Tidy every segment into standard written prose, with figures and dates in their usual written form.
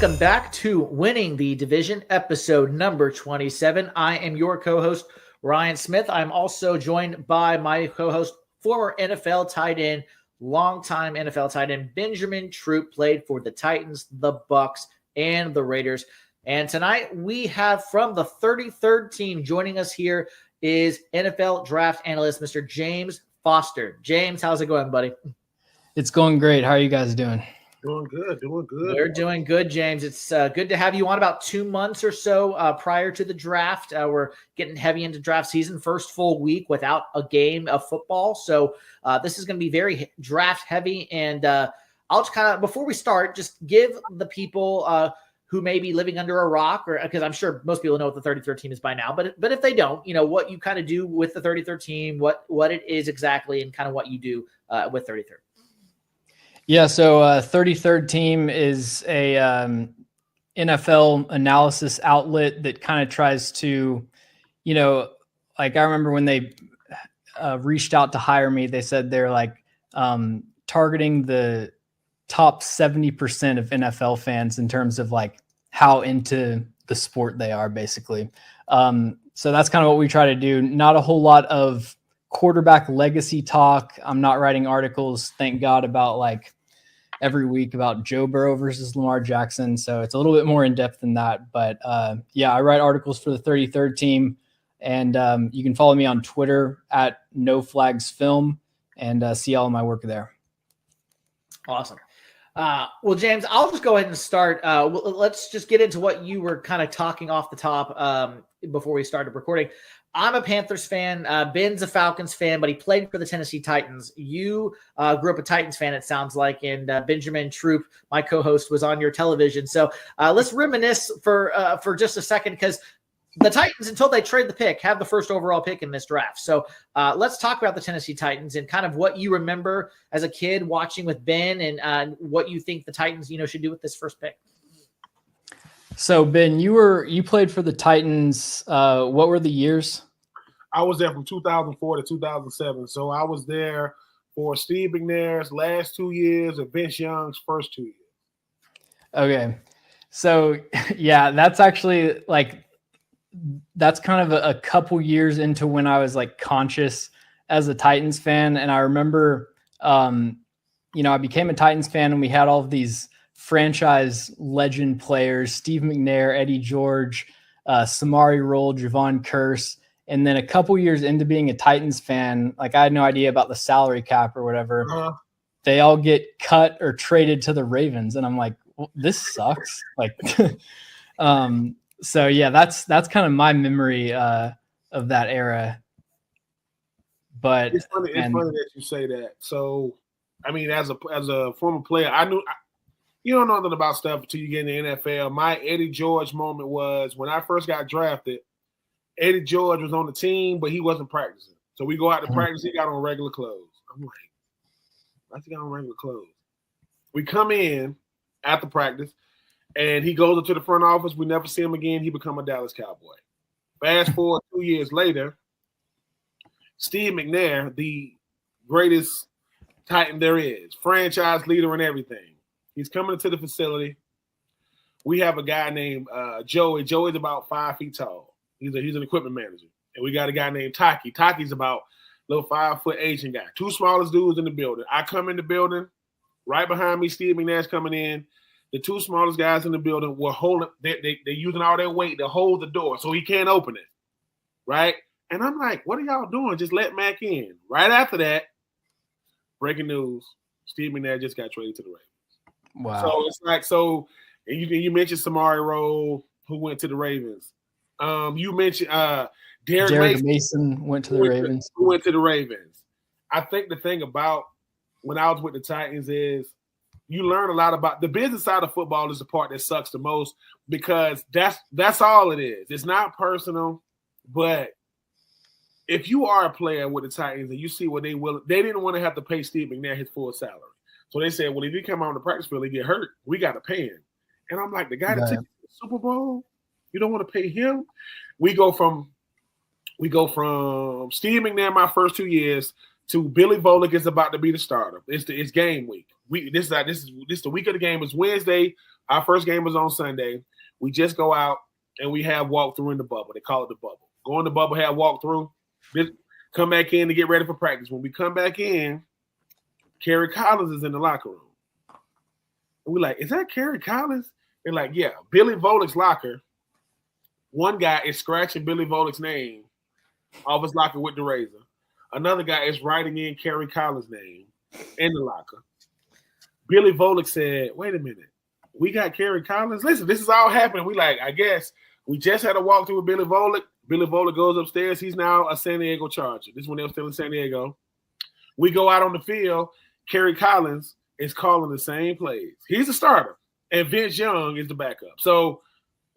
welcome back to Winning the Division, episode number 27. I am your co-host, Ryan Smith. I'm also joined by my co-host, former NFL tight end, longtime NFL tight end, Benjamin Troupe, played for the Titans, the Bucks, and the Raiders. And tonight we have from the 33rd team joining us here is NFL draft analyst, Mr. James Foster. James, how's it going, buddy? It's going great. How are you guys doing? Doing good. We're doing good, James. It's good to have you on about 2 months or so prior to the draft. We're getting heavy into draft season, first full week without a game of football. So this is going to be very draft heavy. And I'll just kind of, before we start, just give the people who may be living under a rock, or because I'm sure most people know what the 33rd team is by now, but if they don't, what you kind of do with the 33rd team, what it is exactly, and kind of what you do with 33rd. Yeah, so 33rd team is a NFL analysis outlet that kind of tries to, like I remember when they reached out to hire me, they said they're like targeting the top 70% of NFL fans in terms of like how into the sport they are, basically. So that's kind of what we try to do. Not a whole lot of quarterback legacy talk. I'm not writing articles, thank God, about like every week about Joe Burrow versus Lamar Jackson. So it's a little bit more in depth than that. But yeah, I write articles for the 33rd team, and you can follow me on Twitter at NoFlagsFilm and see all of my work there. Awesome. Well, James, I'll just go ahead and start. Let's just get into what you were kind of talking off the top before we started recording. I'm a Panthers fan. Ben's a Falcons fan, but he played for the Tennessee Titans. You grew up a Titans fan, it sounds like, and Benjamin Troupe, my co-host, was on your television. So let's reminisce for just a second, because the Titans, until they trade the pick, have the first overall pick in this draft. So let's talk about the Tennessee Titans and kind of what you remember as a kid watching with Ben, and what you think the Titans, should do with this first pick. So Ben, you played for the Titans. What were the years? I was there from 2004 to 2007. So I was there for Steve McNair's last 2 years and Vince Young's first 2 years. Okay. So yeah, that's actually like, that's kind of a couple years into when I was like conscious as a Titans fan. And I remember, I became a Titans fan, and we had all of these franchise legend players, Steve McNair, Eddie George, Samari Rolle, Javon Curse. And then a couple years into being a Titans fan, like I had no idea about the salary cap or whatever. They all get cut or traded to the Ravens. And I'm like, well, this sucks. Like, so yeah, that's kind of my memory of that era. But it's funny that you say that. So, I mean, as a former player, you don't know nothing about stuff until you get in the NFL. My Eddie George moment was when I first got drafted. Eddie George was on the team, but he wasn't practicing. So we go out to practice. He got on regular clothes. I'm like, why's he got on regular clothes? We come in after practice, and he goes up to the front office. We never see him again. He become a Dallas Cowboy. Fast forward 2 years later, Steve McNair, the greatest Titan there is, franchise leader and everything. He's coming into the facility. We have a guy named Joey. Joey's about 5 feet tall. He's an equipment manager. And we got a guy named Taki. Taki's about a little 5-foot Asian guy. Two smallest dudes in the building. I come in the building. Right behind me, Steve McNair's coming in. The two smallest guys in the building were holding, they're using all their weight to hold the door so he can't open it. Right? And I'm like, what are y'all doing? Just let Mac in. Right after that, breaking news, Steve McNair just got traded to the Ravens. Wow. So it's like, and you mentioned Samari Rolle, who went to the Ravens. You mentioned Derek Mason went to the Ravens. Who went to the Ravens. I think the thing about when I was with the Titans is you learn a lot about the business side of football is the part that sucks the most, because that's all it is. It's not personal, but if you are a player with the Titans and you see what they didn't want to have to pay Steve McNair his full salary. So they said, well, if he come out on the practice field and get hurt, we got to pay him. And I'm like, the guy that took you to the Super Bowl, you don't want to pay him? We go from Steve McNair my first 2 years to Billy Volek is about to be the starter. It's game week. This is the week of the game. It's Wednesday, Our first game was on Sunday. We just go out and we have walkthrough in the bubble. They call it the bubble. Go in the bubble, have walkthrough. Come back in to get ready for practice. When we come back in, Kerry Collins is in the locker room. And we're like, is that Kerry Collins? They're like, yeah. Billy Volick's locker. One guy is scratching Billy Volick's name off his locker with the razor. Another guy is writing in Kerry Collins' name in the locker. Billy Volick said, wait a minute. We got Kerry Collins? Listen, this is all happening. We like, I guess we just had a walkthrough with Billy Volick. Billy Volick goes upstairs. He's now a San Diego Charger. This is when they were still in San Diego. We go out on the field. Kerry Collins is calling the same plays. He's the starter, and Vince Young is the backup. So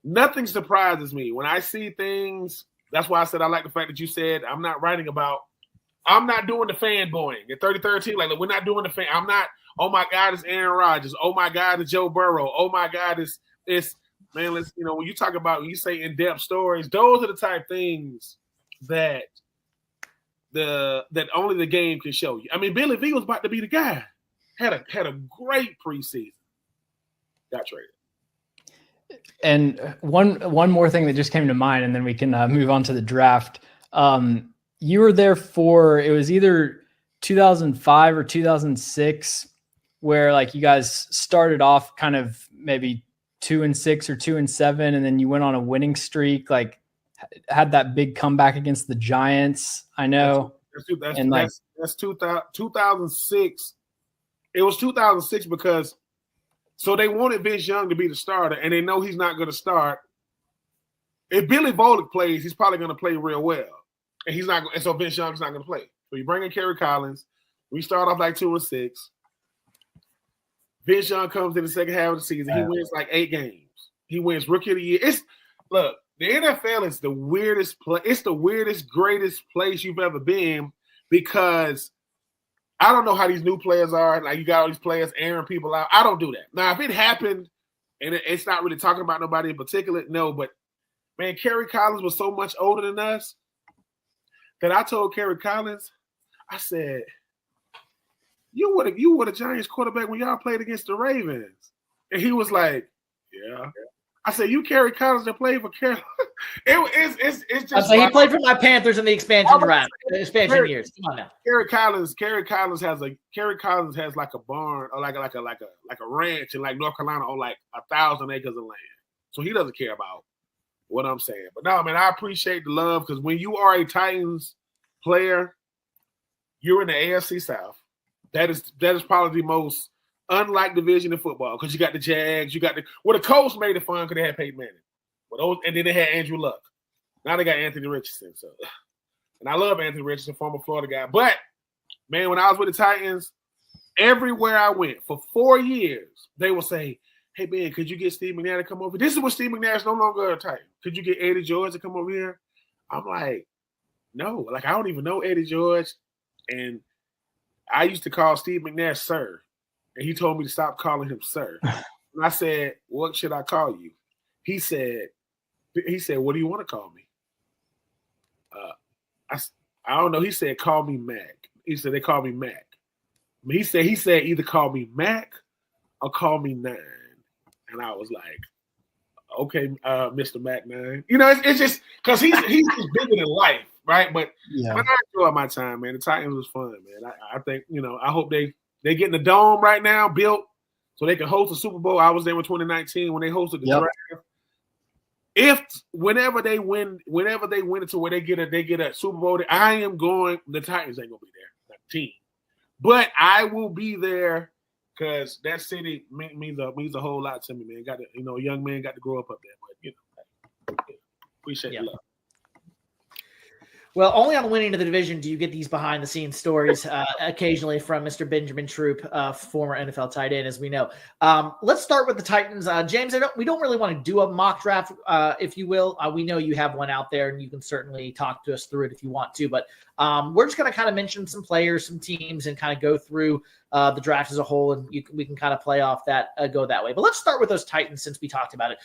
nothing surprises me. When I see things, that's why I said I like the fact that you said I'm not doing the fanboying. The 33rd team, like we're not doing the fan. I'm not, oh my God, it's Aaron Rodgers. Oh my God, it's Joe Burrow. Oh my God, it's man, let's, when you talk about, when you say in-depth stories, those are the type things that only the game can show you. I mean, Billy V was about to be the guy. Had a great preseason. Got traded. And one more thing that just came to mind, and then we can move on to the draft. You were there for, it was either 2005 or 2006, where like you guys started off kind of maybe 2-6 or 2-7, and then you went on a winning streak, like had that big comeback against the Giants. I know. That's 2006. It was 2006 because so they wanted Vince Young to be the starter, and they know he's not going to start. If Billy Volick plays, he's probably going to play real well, and he's not. And so Vince Young's not going to play. So you bring in Kerry Collins. We start off like 2-6. Vince Young comes in the second half of the season. He wins like 8 games. He wins Rookie of the Year. Look, the NFL is the weirdest place. It's the weirdest, greatest place you've ever been, because I don't know how these new players are. Like, you got all these players airing people out. I don't do that. Now, if it happened and it's not really talking about nobody in particular, no. But man, Kerry Collins was so much older than us that I told Kerry Collins, I said, You were the Giants quarterback when y'all played against the Ravens. And he was like, yeah. I said, you Kerry Collins that played for Carolina. It's just. He played for my Panthers in the expansion draft, expansion years. Come on now. Kerry Collins has like a barn or like a ranch in like North Carolina on like 1,000 acres of land. So he doesn't care about what I'm saying. But no, man, I appreciate the love, because when you are a Titans player, you're in the AFC South. That is probably the most unlike division in football, because you got the Jags, the Colts made it fun because they had Peyton Manning, and then they had Andrew Luck. Now they got Anthony Richardson. So, and I love Anthony Richardson, former Florida guy. But man, when I was with the Titans, everywhere I went for 4 years, they would say, "Hey man, could you get Steve McNair to come over?" This is when Steve McNair's no longer a Titan. Could you get Eddie George to come over here? I'm like, no, like I don't even know Eddie George, and I used to call Steve McNair sir, and he told me to stop calling him sir. And I said, what should I call you? He said, what do you want to call me? I don't know. He said, call me Mac. He said, they call me Mac. He said either call me Mac or call me Nine. And I was like, okay, Mr. Mac 9. It's just because he's just bigger than life, right? But I enjoyed my time, man. The Titans was fun, man. I think, I hope they getting the dome right now built so they can host a Super Bowl. I was there in 2019 when they hosted the draft. Whenever they win it to where they get a Super Bowl, I am going. The Titans ain't gonna be there, that team, but I will be there because that city means a whole lot to me, man. Got to, a young man got to grow up there, but appreciate the love. Well, only on winning of the division do you get these behind-the-scenes stories occasionally from Mr. Benjamin Troupe, former NFL tight end, as we know. Let's start with the Titans. James, we don't really want to do a mock draft, if you will. We know you have one out there, and you can certainly talk to us through it if you want to. But we're just going to kind of mention some players, some teams, and kind of go through the draft as a whole, and we can kind of play off that, go that way. But let's start with those Titans since we talked about it.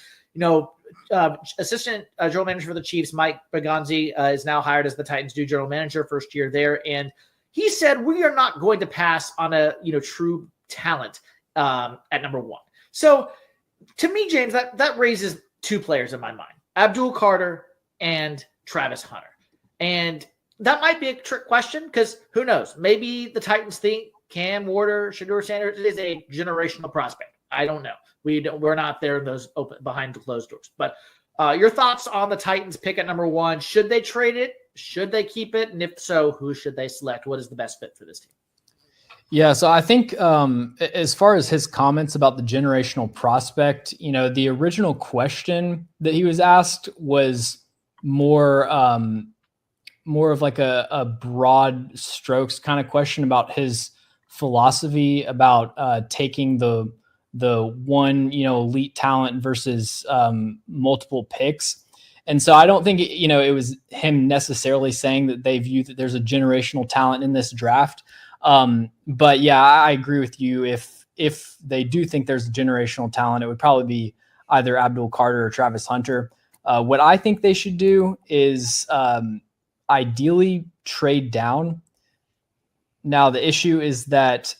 Assistant general manager for the Chiefs, Mike Bagonzi, is now hired as the Titans' new general manager, first year there. And he said, we are not going to pass on a, true talent at number one. So to me, James, that raises two players in my mind: Abdul Carter and Travis Hunter. And that might be a trick question because who knows? Maybe the Titans think Cam Ward or Shedeur Sanders is a generational prospect. I don't know. We're not there in those open behind the closed doors. But your thoughts on the Titans pick at number 1? Should they trade it? Should they keep it? And if so, who should they select? What is the best fit for this team? Yeah, so I think as far as his comments about the generational prospect, the original question that he was asked was more of like a broad strokes kind of question about his philosophy about taking the one, elite talent versus multiple picks. And so I don't think, it was him necessarily saying that they view that there's a generational talent in this draft. But yeah, I agree with you. If they do think there's a generational talent, it would probably be either Abdul Carter or Travis Hunter. What I think they should do is ideally trade down. Now, the issue is that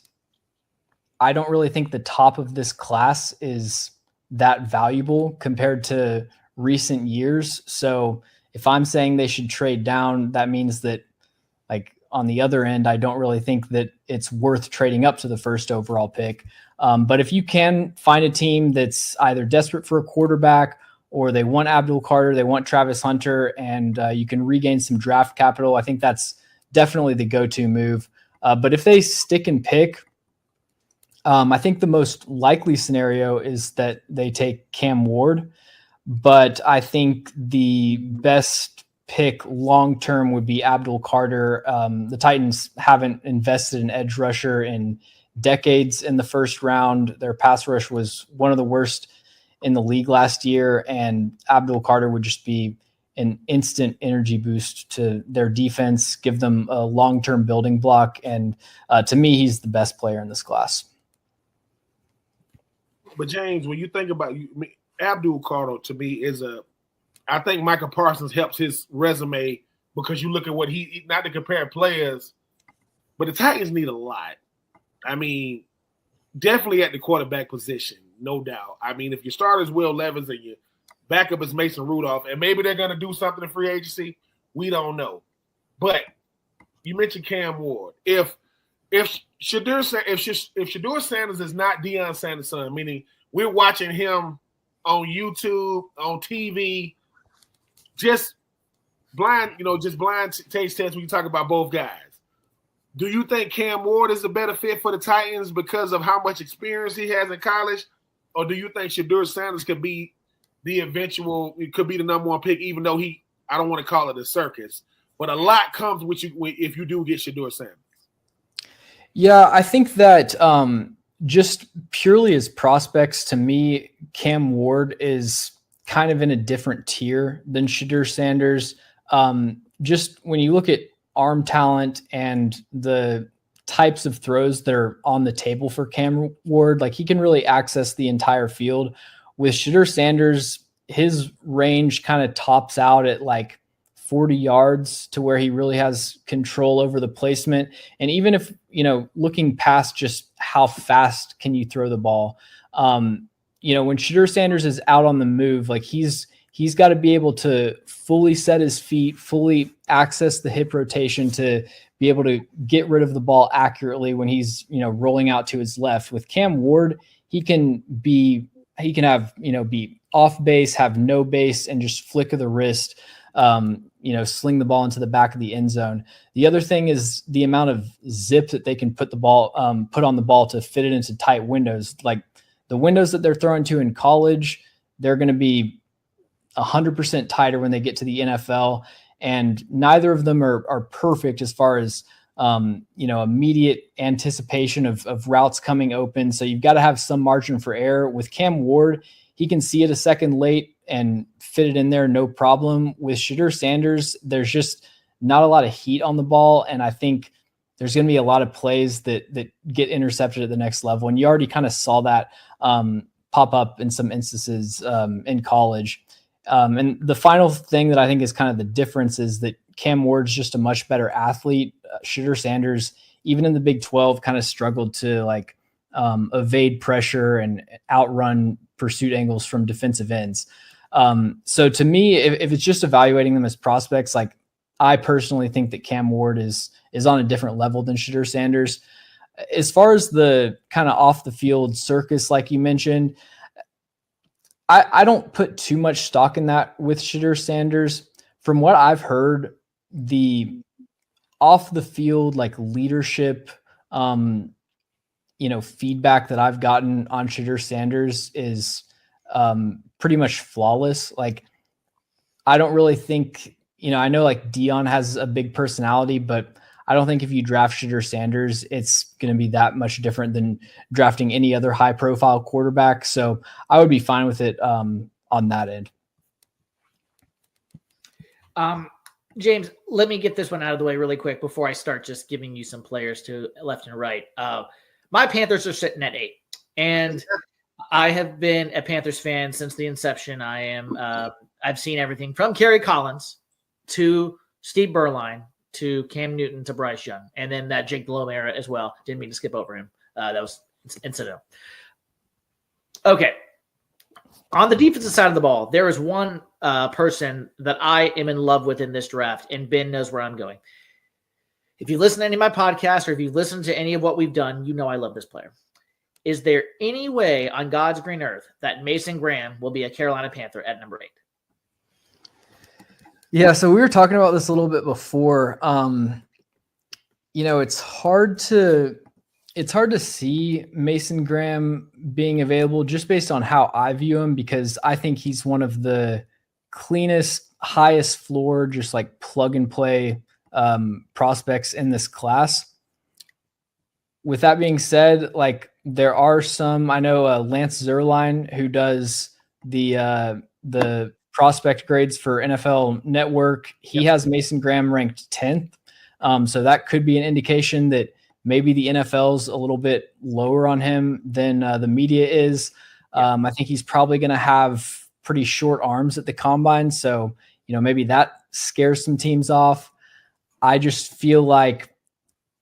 I don't really think the top of this class is that valuable compared to recent years. So if I'm saying they should trade down, that means that, like, on the other end, I don't really think that it's worth trading up to the first overall pick. But if you can find a team that's either desperate for a quarterback or they want Abdul Carter, they want Travis Hunter, and you can regain some draft capital, I think that's definitely the go-to move. But if they stick and pick, I think the most likely scenario is that they take Cam Ward. But I think the best pick long-term would be Abdul Carter. The Titans haven't invested in edge rusher in decades in the first round. Their pass rush was one of the worst in the league last year, and Abdul Carter would just be an instant energy boost to their defense, give them a long-term building block. And to me, he's the best player in this class. But James, when you think about Abdul Carter, to me I think Micah Parsons helps his resume because you look at what not to compare players, but the Titans need a lot. I mean, definitely at the quarterback position, no doubt. I mean, if your starter is Will Levis and your backup is Mason Rudolph, and maybe they're going to do something in free agency, we don't know. But you mentioned Cam Ward. If Shedeur Sanders is not Deion Sanders' son, meaning we're watching him on YouTube, on TV, just blind taste test when you talk about both guys. Do you think Cam Ward is a better fit for the Titans because of how much experience he has in college? Or do you think Shedeur Sanders could be the number 1 pick, even though I don't want to call it a circus, but a lot comes with you if you do get Shedeur Sanders? Yeah, I think that just purely as prospects, to me, Cam Ward is kind of in a different tier than Shedeur Sanders. Just when you look at arm talent and the types of throws that are on the table for Cam Ward, like, he can really access the entire field. With Shedeur Sanders, his range kind of tops out at like 40 yards to where he really has control over the placement. And even if, looking past just how fast can you throw the ball, when Shedeur Sanders is out on the move, like, he's got to be able to fully set his feet, fully access the hip rotation to be able to get rid of the ball accurately when he's, rolling out to his left. With Cam Ward, he can be off base, have no base, and just flick of the wrist, sling the ball into the back of the end zone. The other thing is the amount of zip that they can put on the ball to fit it into tight windows. Like, the windows that they're throwing to in college, they're going to be 100% tighter when they get to the NFL. And neither of them are perfect as far as, immediate anticipation of routes coming open. So you've got to have some margin for error. With Cam Ward, he can see it a second late and fit it in there, no problem. With Shedeur Sanders, there's just not a lot of heat on the ball. And I think there's going to be a lot of plays that get intercepted at the next level. And you already kind of saw that pop up in some instances in college. And the final thing that I think is kind of the difference is that Cam Ward's just a much better athlete. Shedeur Sanders, even in the Big 12, kind of struggled to evade pressure and outrun pursuit angles from defensive ends. So to me, if it's just evaluating them as prospects, like I personally think that Cam Ward is on a different level than Shedeur Sanders. As far as the kind of off the field circus, like you mentioned, I don't put too much stock in that with Shedeur Sanders. From what I've heard, the off the field, like leadership, feedback that I've gotten on Shedeur Sanders is pretty much flawless. Like, I don't really think, I know like Dion has a big personality, but I don't think if you draft Shedeur Sanders, it's going to be that much different than drafting any other high profile quarterback. So I would be fine with it on that end. James, let me get this one out of the way really quick before I start just giving you some players to left and right. My Panthers are sitting at 8, and I have been a Panthers fan since the inception. I've seen everything from Kerry Collins to Steve Berline to Cam Newton to Bryce Young, and then that Jake Delhomme era as well. Didn't mean to skip over him. That was incidental. Okay. On the defensive side of the ball, there is one person that I am in love with in this draft, and Ben knows where I'm going. If you listen to any of my podcasts or if you listen to any of what we've done, you know I love this player. Is there any way on God's green earth that Mason Graham will be a Carolina Panther at number 8? Yeah, so we were talking about this a little bit before. It's hard to see Mason Graham being available just based on how I view him, because I think he's one of the cleanest, highest floor, just like plug and play prospects in this class. With that being said, like there are some, I know Lance Zierlein, who does the prospect grades for NFL Network. He has Mason Graham ranked 10th. So that could be an indication that maybe the NFL's a little bit lower on him than the media is. I think he's probably going to have pretty short arms at the combine. So, maybe that scares some teams off. I just feel like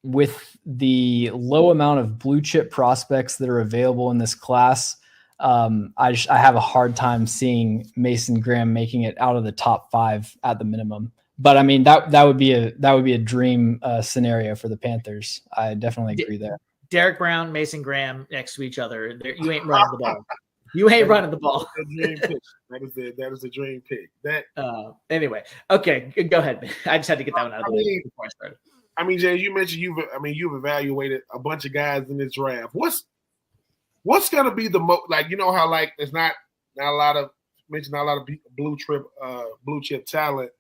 with the low amount of blue chip prospects that are available in this class, I have a hard time seeing Mason Graham making it out of the top 5 at the minimum. But I mean, that would be a dream scenario for the Panthers. I definitely agree there. Derek Brown, Mason Graham next to each other. You ain't running the ball. You ain't running the ball. That is the dream pick. Anyway, okay, go ahead. I just had to get that one out of the way before I started. I mean, James, you mentioned you've evaluated a bunch of guys in this draft. What's going to be the most, like, how like there's not a lot of blue chip talent.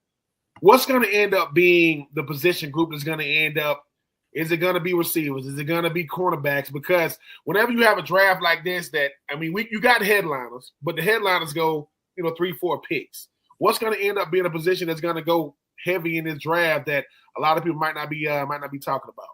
What's going to end up being the position group that's going to end up? Is it going to be receivers? Is it going to be cornerbacks? Because whenever you have a draft like this, you got headliners, but the headliners go 3-4 picks. What's going to end up being a position that's going to go heavy in this draft that a lot of people might not be talking about?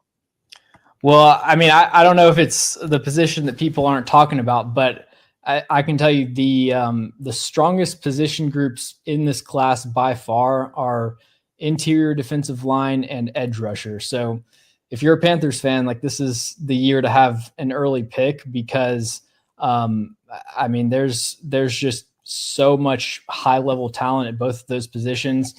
Well, I mean, I don't know if it's the position that people aren't talking about, but I can tell you the strongest position groups in this class by far are interior defensive line and edge rusher. So if you're a Panthers fan, like this is the year to have an early pick because, I mean, there's just so much high level talent at both of those positions.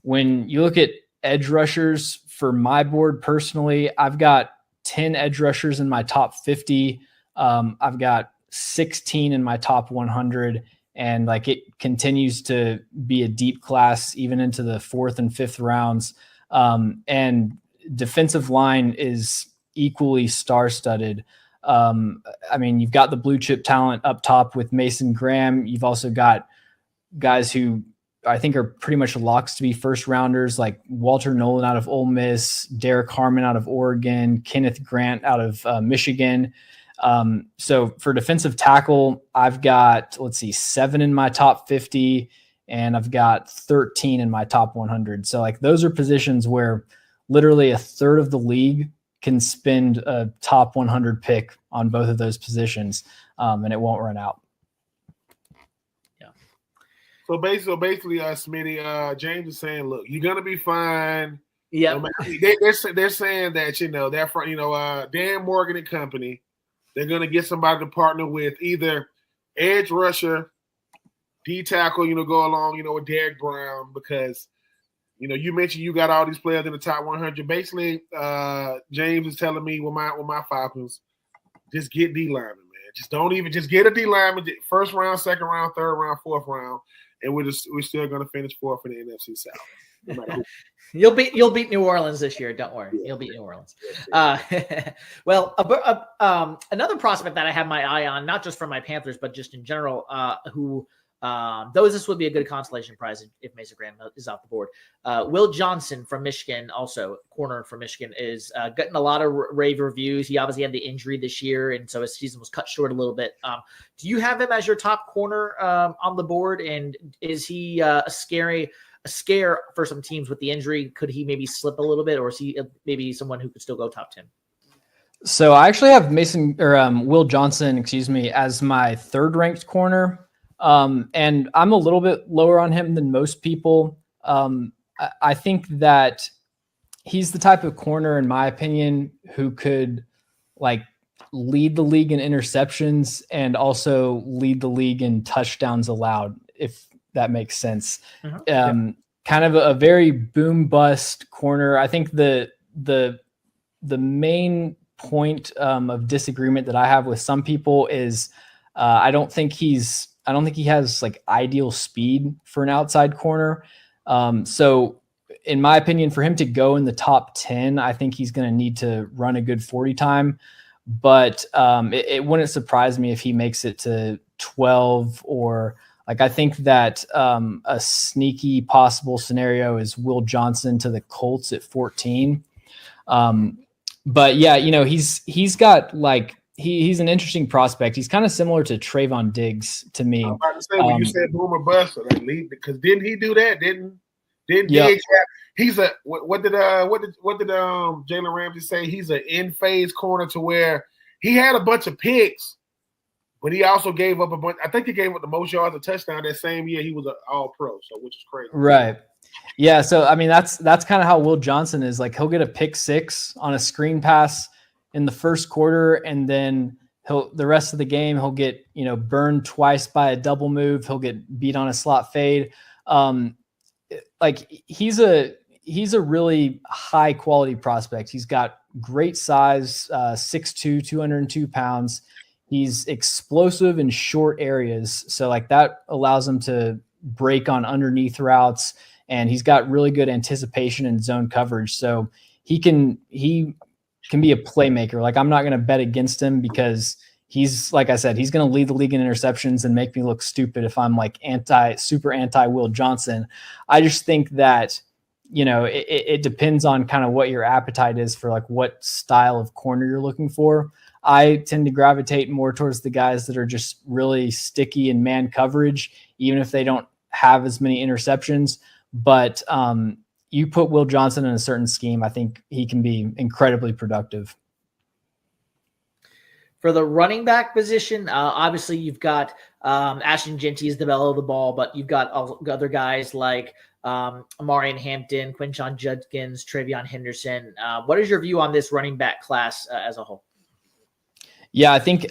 When you look at edge rushers for my board personally, I've got 10 edge rushers in my top 50. I've got 16 in my top 100, and like it continues to be a deep class even into the 4th and 5th rounds. And defensive line is equally star-studded. I mean, you've got the blue chip talent up top with Mason Graham. You've also got guys who I think are pretty much locks to be first rounders, like Walter Nolan out of Ole Miss, Derek Harmon out of Oregon, Kenneth Grant out of Michigan. So for defensive tackle, I've got, 7 in my top 50, and I've got 13 in my top 100. So like those are positions where literally a third of the league can spend a top 100 pick on both of those positions, and it won't run out. So basically, Smitty, James is saying, look, you're gonna be fine. Yeah, they're saying that they're from Dan Morgan and company. They're gonna get somebody to partner with either edge rusher, D tackle, go along, with Derek Brown, because, you mentioned you got all these players in the top 100. Basically, James is telling me with my Falcons, just get D linemen, man. Just get a D lineman, first round, second round, third round, fourth round, and we're still going to finish fourth in the NFC South. No matter who. You'll beat New Orleans this year. Don't worry. You'll beat New Orleans. Well, another prospect that I have my eye on, not just for my Panthers, but just in general, though this would be a good consolation prize if Mason Graham is off the board. Will Johnson from Michigan, also corner from Michigan, is getting a lot of rave reviews. He obviously had the injury this year, and so his season was cut short a little bit. Do you have him as your top corner on the board? And is he a scare for some teams with the injury? Could he maybe slip a little bit, or is he maybe someone who could still go top 10? So I actually have Will Johnson, as my third ranked corner. And I'm a little bit lower on him than most people. I think that he's the type of corner, in my opinion, who could lead the league in interceptions and also lead the league in touchdowns allowed, if that makes sense. Kind of a very boom bust corner. I think the main point of disagreement that I have with some people is I don't think he has ideal speed for an outside corner. So in my opinion, for him to go in the top 10, I think he's going to need to run a good 40 time, but it wouldn't surprise me if he makes it to 12, or I think that a sneaky possible scenario is Will Johnson to the Colts at 14. But yeah, he's got he's an interesting prospect. He's kind of similar to Trayvon Diggs to me. I'm about to say, when you said boomer bust, because didn't he do that? Didn't Diggs have, he's a what did Jalen Ramsey say? He's an in-phase corner to where he had a bunch of picks, but he also gave up a bunch. I think he gave up the most yards a touchdown that same year he was an all-pro, so which is crazy. Right. Yeah, so I mean that's kind of how Will Johnson is. He'll get a pick six on a screen pass in the first quarter, and then the rest of the game he'll get burned twice by a double move. He'll get beat on a slot fade. He's a really high quality prospect. He's got great size, 6'2", 202 pounds. He's explosive in short areas, so that allows him to break on underneath routes, and he's got really good anticipation and zone coverage. So he can be a playmaker. I'm not going to bet against him because he's, like I said, he's going to lead the league in interceptions and make me look stupid if I'm super anti Will Johnson. I just think that, it depends on kind of what your appetite is for what style of corner you're looking for. I tend to gravitate more towards the guys that are just really sticky in man coverage, even if they don't have as many interceptions. But you put Will Johnson in a certain scheme, I think he can be incredibly productive. For the running back position, obviously you've got Ashton Jeanty is the bell of the ball, but you've got other guys like Amarian Hampton, Quinshon Judkins, Travion Henderson. What is your view on this running back class as a whole? Yeah, I think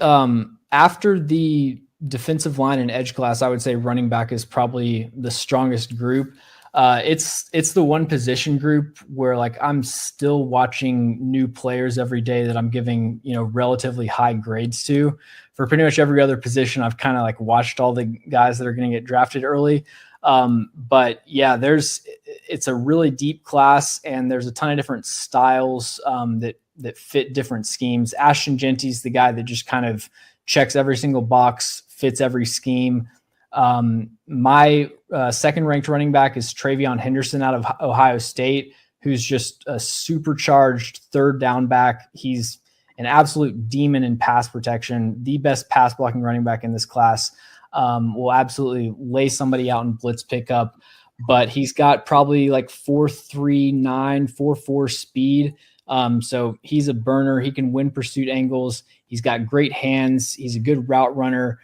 after the defensive line and edge class, I would say running back is probably the strongest group. It's the one position group where I'm still watching new players every day that I'm giving, relatively high grades to. For pretty much every other position, I've kind of watched all the guys that are going to get drafted early. But yeah, it's a really deep class, and there's a ton of different styles that fit different schemes. Ashton Jeanty's the guy that just kind of checks every single box, fits every scheme. My second ranked running back is Travion Henderson out of Ohio State, who's just a supercharged third down back. He's an absolute demon in pass protection, the best pass blocking running back in this class. Will absolutely lay somebody out in blitz pickup, but he's got probably 4.39, 4.4 speed. So he's a burner. He can win pursuit angles. He's got great hands. He's a good route runner.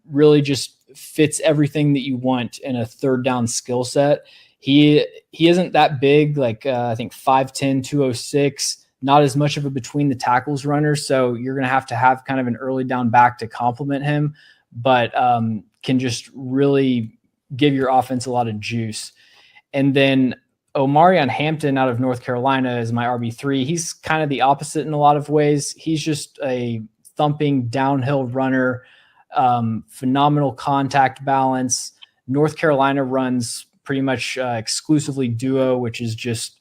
Really just fits everything that you want in a third down skill set. He isn't that big, I think 5'10", 206, not as much of a between the tackles runner. So you're going to have kind of an early down back to complement him. but can just really give your offense a lot of juice. And then Omarion Hampton out of North Carolina is my RB3. He's kind of the opposite in a lot of ways. He's just a thumping downhill runner, phenomenal contact balance. North Carolina runs pretty much exclusively duo, which is just,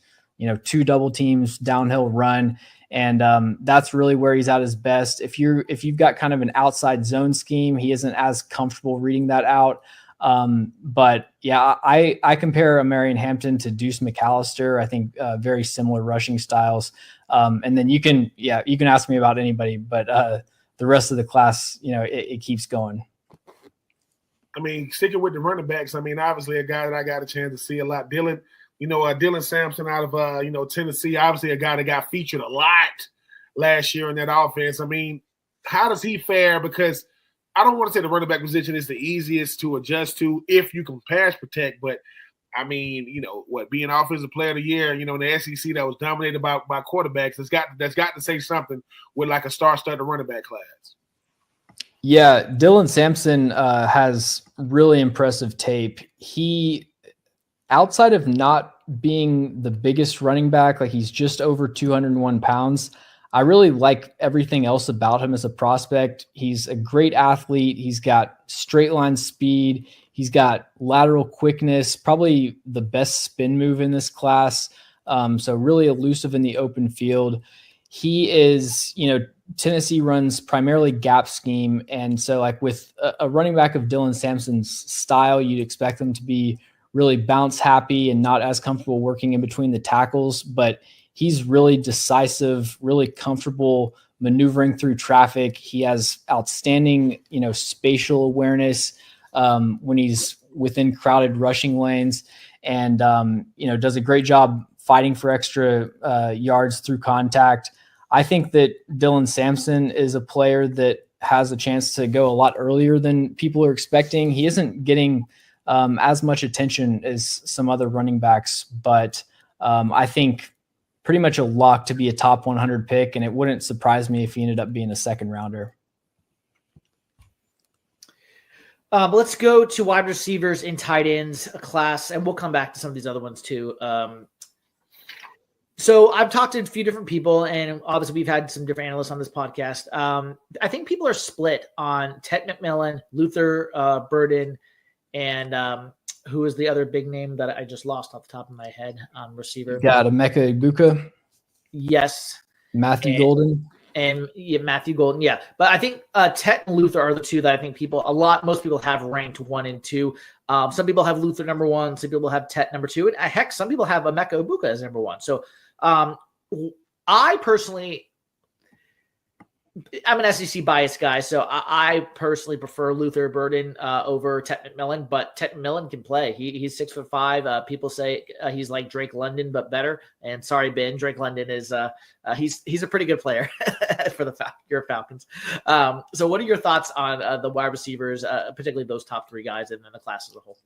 two double teams, downhill run. And that's really where he's at his best. If you've got kind of an outside zone scheme, he isn't as comfortable reading that out. But yeah, I compare Omarion Hampton to Deuce McAllister. I think very similar rushing styles. And then you can ask me about anybody, but the rest of the class, it keeps going. I mean, sticking with the running backs, I mean, obviously a guy that I got a chance to see a lot, Dylan Sampson out of Tennessee, obviously a guy that got featured a lot last year in that offense. I mean, how does he fare? Because I don't want to say the running back position is the easiest to adjust to if you can pass protect, but I mean, being offensive player of the year, in the SEC that was dominated by quarterbacks, that's got to say something with like a star-studded running back class. Yeah, Dylan Sampson has really impressive tape. He, outside of not being the biggest running back, like he's just over 201 pounds, I really like everything else about him as a prospect. He's a great athlete. He's got straight line speed. He's got lateral quickness, probably the best spin move in this class. So really elusive in the open field. He is, Tennessee runs primarily gap scheme. And so like with a running back of Dylan Sampson's style, you'd expect him to be really bounce happy and not as comfortable working in between the tackles, but he's really decisive, really comfortable maneuvering through traffic. He has outstanding, spatial awareness when he's within crowded rushing lanes, and does a great job fighting for extra yards through contact. I think that Dylan Sampson is a player that has a chance to go a lot earlier than people are expecting. He isn't getting as much attention as some other running backs, but I think pretty much a lock to be a top 100 pick, and it wouldn't surprise me if he ended up being a second rounder. But let's go to wide receivers and tight ends class, and we'll come back to some of these other ones too. So I've talked to a few different people, and obviously we've had some different analysts on this podcast. I think people are split on Ted McMillan, Luther Burden, and who is the other big name that I just lost off the top of my head on receiver? Got Emeka Egbuka. Yes. Matthew Golden. And yeah, Matthew Golden. Yeah. But I think Tet and Luther are the two that I think most people have ranked 1 and 2. Some people have Luther number 1. Some people have Tet number 2. And heck, some people have Emeka Egbuka as number 1. So I personally, I'm an SEC biased guy, so I personally prefer Luther Burden over Tet McMillan, but Tet McMillan can play. He's 6'5". People say he's like Drake London, but better. And sorry, Ben, Drake London is he's a pretty good player for your Falcons. So what are your thoughts on the wide receivers, particularly those top 3 guys, and then the class as a whole?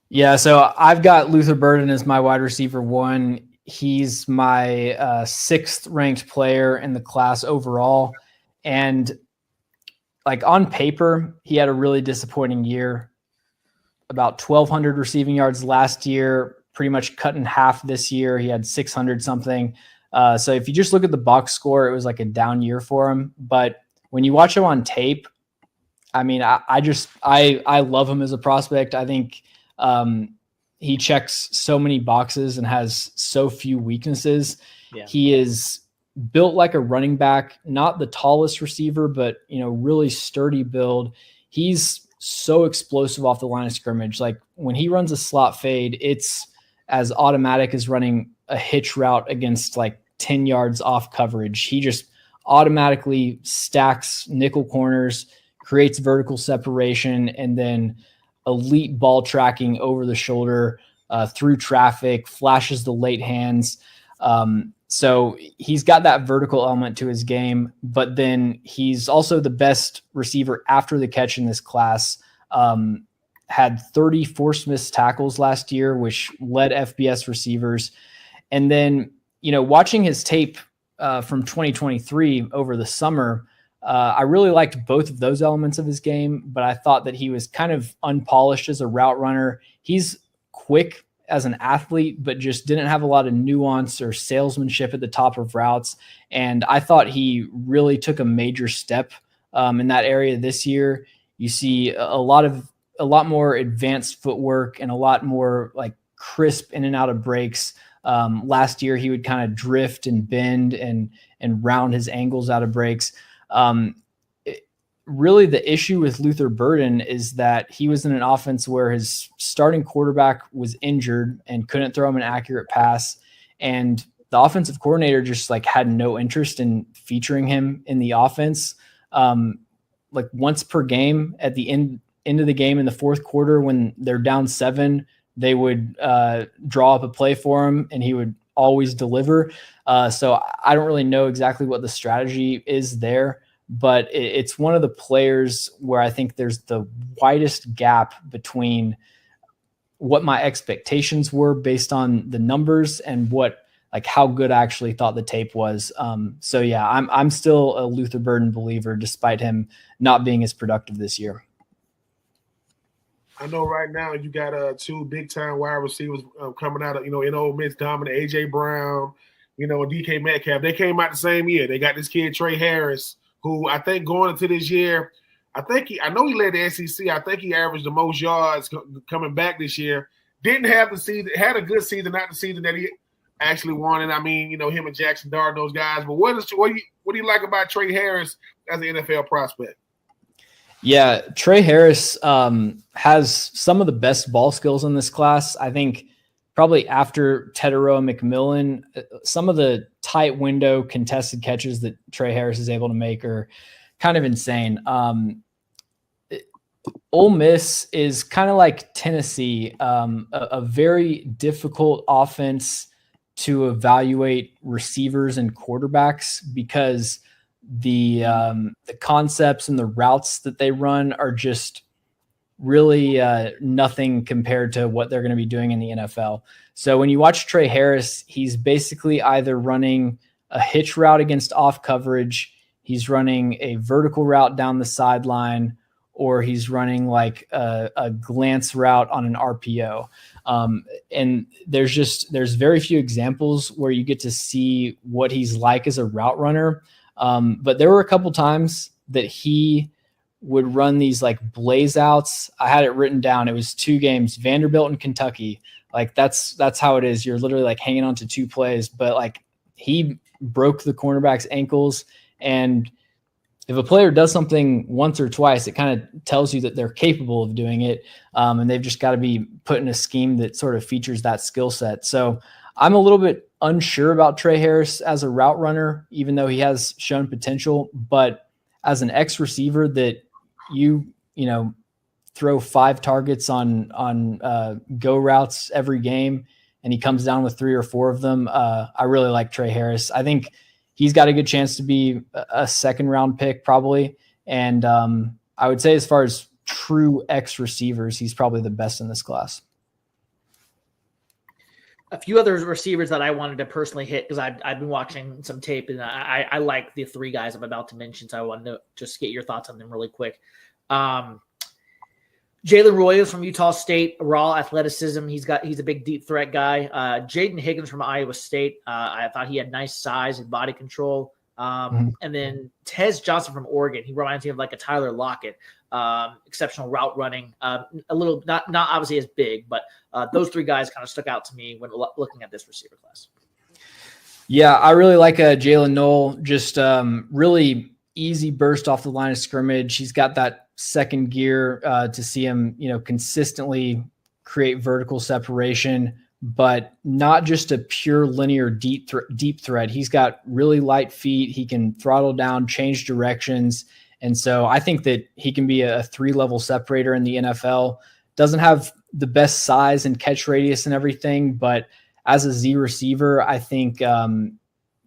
Yeah, so I've got Luther Burden as my wide receiver 1. He's my 6th ranked player in the class overall. And like on paper, he had a really disappointing year. About 1,200 receiving yards last year, pretty much cut in half this year. He had 600 something. So if you just look at the box score, it was like a down year for him. But when you watch him on tape, I mean, I love him as a prospect. I think he checks so many boxes and has so few weaknesses. Yeah. He is built like a running back, not the tallest receiver, but really sturdy build. He's so explosive off the line of scrimmage. Like when he runs a slot fade, it's as automatic as running a hitch route against like 10 yards off coverage. He just automatically stacks nickel corners, creates vertical separation, and then elite ball tracking over the shoulder through traffic, flashes the late hands. So he's got that vertical element to his game, but then he's also the best receiver after the catch in this class. Had 30 forced missed tackles last year, which led FBS receivers. And then, watching his tape from 2023 over the summer, I really liked both of those elements of his game, but I thought that he was kind of unpolished as a route runner. He's quick as an athlete, but just didn't have a lot of nuance or salesmanship at the top of routes. And I thought he really took a major step in that area this year. You see a lot more advanced footwork and a lot more like crisp in and out of breaks. Last year, he would kind of drift and bend and round his angles out of breaks. Really, the issue with Luther Burden is that he was in an offense where his starting quarterback was injured and couldn't throw him an accurate pass. And the offensive coordinator just like had no interest in featuring him in the offense. Like once per game at the end of the game in the fourth quarter, when they're down 7, they would draw up a play for him and he would always deliver. So I don't really know exactly what the strategy is there, but it's one of the players where I think there's the widest gap between what my expectations were based on the numbers and what, like how good I actually thought the tape was. So yeah, I'm still a Luther Burden believer despite him not being as productive this year. I know right now you got 2 big-time wide receivers coming out of, in Ole Miss, dominant A.J. Brown, and DK Metcalf. They came out the same year. They got this kid, Trey Harris, who I think going into this year, I know he led the SEC. I think he averaged the most yards coming back this year. Didn't have the season, had a good season, not the season that he actually won. And I mean, him and Jackson Dart, those guys. But what do you like about Trey Harris as an NFL prospect? Yeah, Trey Harris has some of the best ball skills in this class. I think probably after Teteroa McMillan, some of the tight window contested catches that Trey Harris is able to make are kind of insane. Ole Miss is kind of like Tennessee, a very difficult offense to evaluate receivers and quarterbacks because the concepts and the routes that they run are just really nothing compared to what they're going to be doing in the NFL. So when you watch Trey Harris, he's basically either running a hitch route against off coverage, he's running a vertical route down the sideline, or he's running like a glance route on an RPO. And there's very few examples where you get to see what he's like as a route runner. But there were a couple times that he would run these like blaze outs. I had it written down. It was 2 games, Vanderbilt and Kentucky. Like that's how it is. You're literally like hanging on to 2 plays, but like he broke the cornerback's ankles. And if a player does something once or twice, it kind of tells you that they're capable of doing it. And they've just got to be put in a scheme that sort of features that skill set. So I'm a little bit unsure about Trey Harris as a route runner, even though he has shown potential, but as an X receiver that you throw 5 targets on go routes every game and he comes down with 3 or 4 of them. I really like Trey Harris. I think he's got a good chance to be a 2nd round pick probably. And I would say as far as true X receivers, he's probably the best in this class. A few other receivers that I wanted to personally hit because I've been watching some tape and I like the 3 guys I'm about to mention. So I wanted to just get your thoughts on them really quick. Jalen Royals from Utah State, raw athleticism. He's a big deep threat guy. Jaden Higgins from Iowa State. I thought he had nice size and body control. And then Tez Johnson from Oregon. He reminds me of like a Tyler Lockett. Exceptional route running. A little not obviously as big, but those 3 guys kind of stuck out to me when looking at this receiver class. Yeah, I really like Jalen Noel. Just really easy burst off the line of scrimmage. He's got that second gear to see him, consistently create vertical separation, but not just a pure linear deep threat. He's got really light feet. He can throttle down, change directions. And so I think that he can be a 3-level separator in the NFL. Doesn't have the best size and catch radius and everything, but as a Z receiver, I think,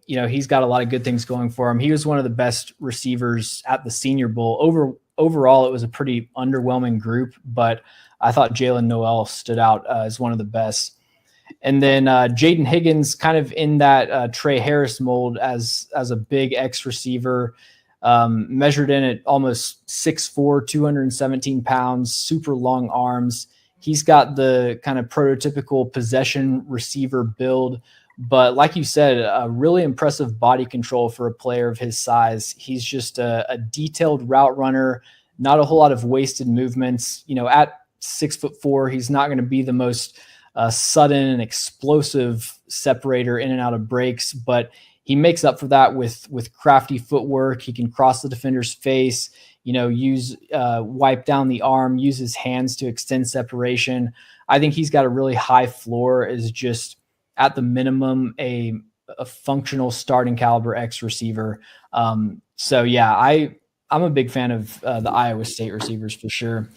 he's got a lot of good things going for him. He was one of the best receivers at the Senior Bowl. Overall, it was a pretty underwhelming group, but I thought Jalen Noel stood out as one of the best. And then Jaden Higgins kind of in that Trey Harris mold as a big X receiver. measured in at almost 6'4", 217 pounds, super long arms. He's got the kind of prototypical possession receiver build, but like you said, a really impressive body control for a player of his size. He's just a detailed route runner, not a whole lot of wasted movements. At 6'4", he's not going to be the most sudden and explosive separator in and out of breaks, but he makes up for that with crafty footwork. He can cross the defender's face, use wipe down the arm, use his hands to extend separation. I think he's got a really high floor, as just at the minimum a functional starting caliber X receiver. So yeah, I'm a big fan of the Iowa State receivers for sure.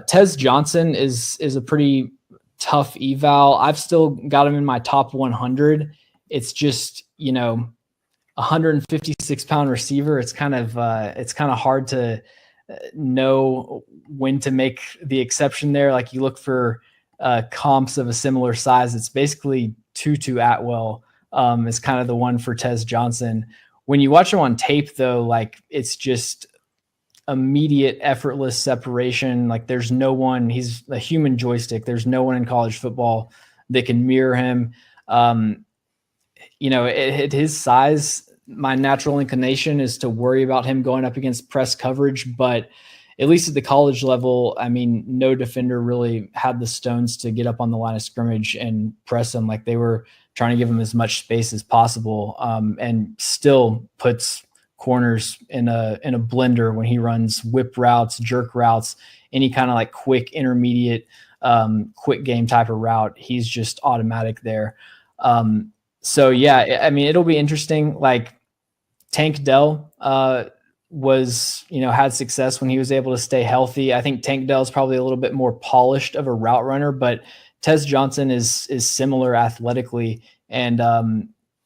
Tez Johnson is a pretty tough eval. I've still got him in my top 100. It's just, 156-pound receiver. It's kind of hard to know when to make the exception there. Like, you look for comps of a similar size. It's basically Tutu Atwell is kind of the one for Tez Johnson. When you watch him on tape, though, like, it's just immediate, effortless separation. Like, there's no one. He's a human joystick. There's no one in college football that can mirror him. At his size, my natural inclination is to worry about him going up against press coverage, but at least at the college level, I mean, no defender really had the stones to get up on the line of scrimmage and press him. Like, they were trying to give him as much space as possible, and still puts corners in a blender when he runs whip routes, jerk routes, any kind of like quick intermediate, quick game type of route. He's just automatic there. So yeah, I mean, it'll be interesting. Like, Tank Dell was, had success when he was able to stay healthy. I think Tank Dell is probably a little bit more polished of a route runner, but Tez Johnson is similar athletically. And,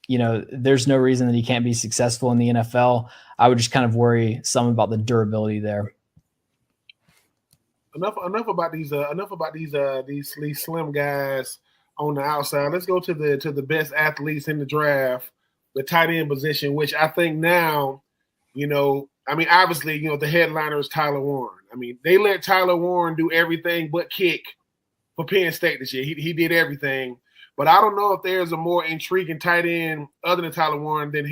there's no reason that he can't be successful in the NFL. I would just kind of worry some about the durability there. Enough about these slim guys on the outside. Let's go to the best athletes in the draft, the tight end position, which I think now, obviously, the headliner is Tyler Warren. I mean, they let Tyler Warren do everything but kick for Penn State this year. He did everything. But I don't know if there's a more intriguing tight end other than Tyler Warren than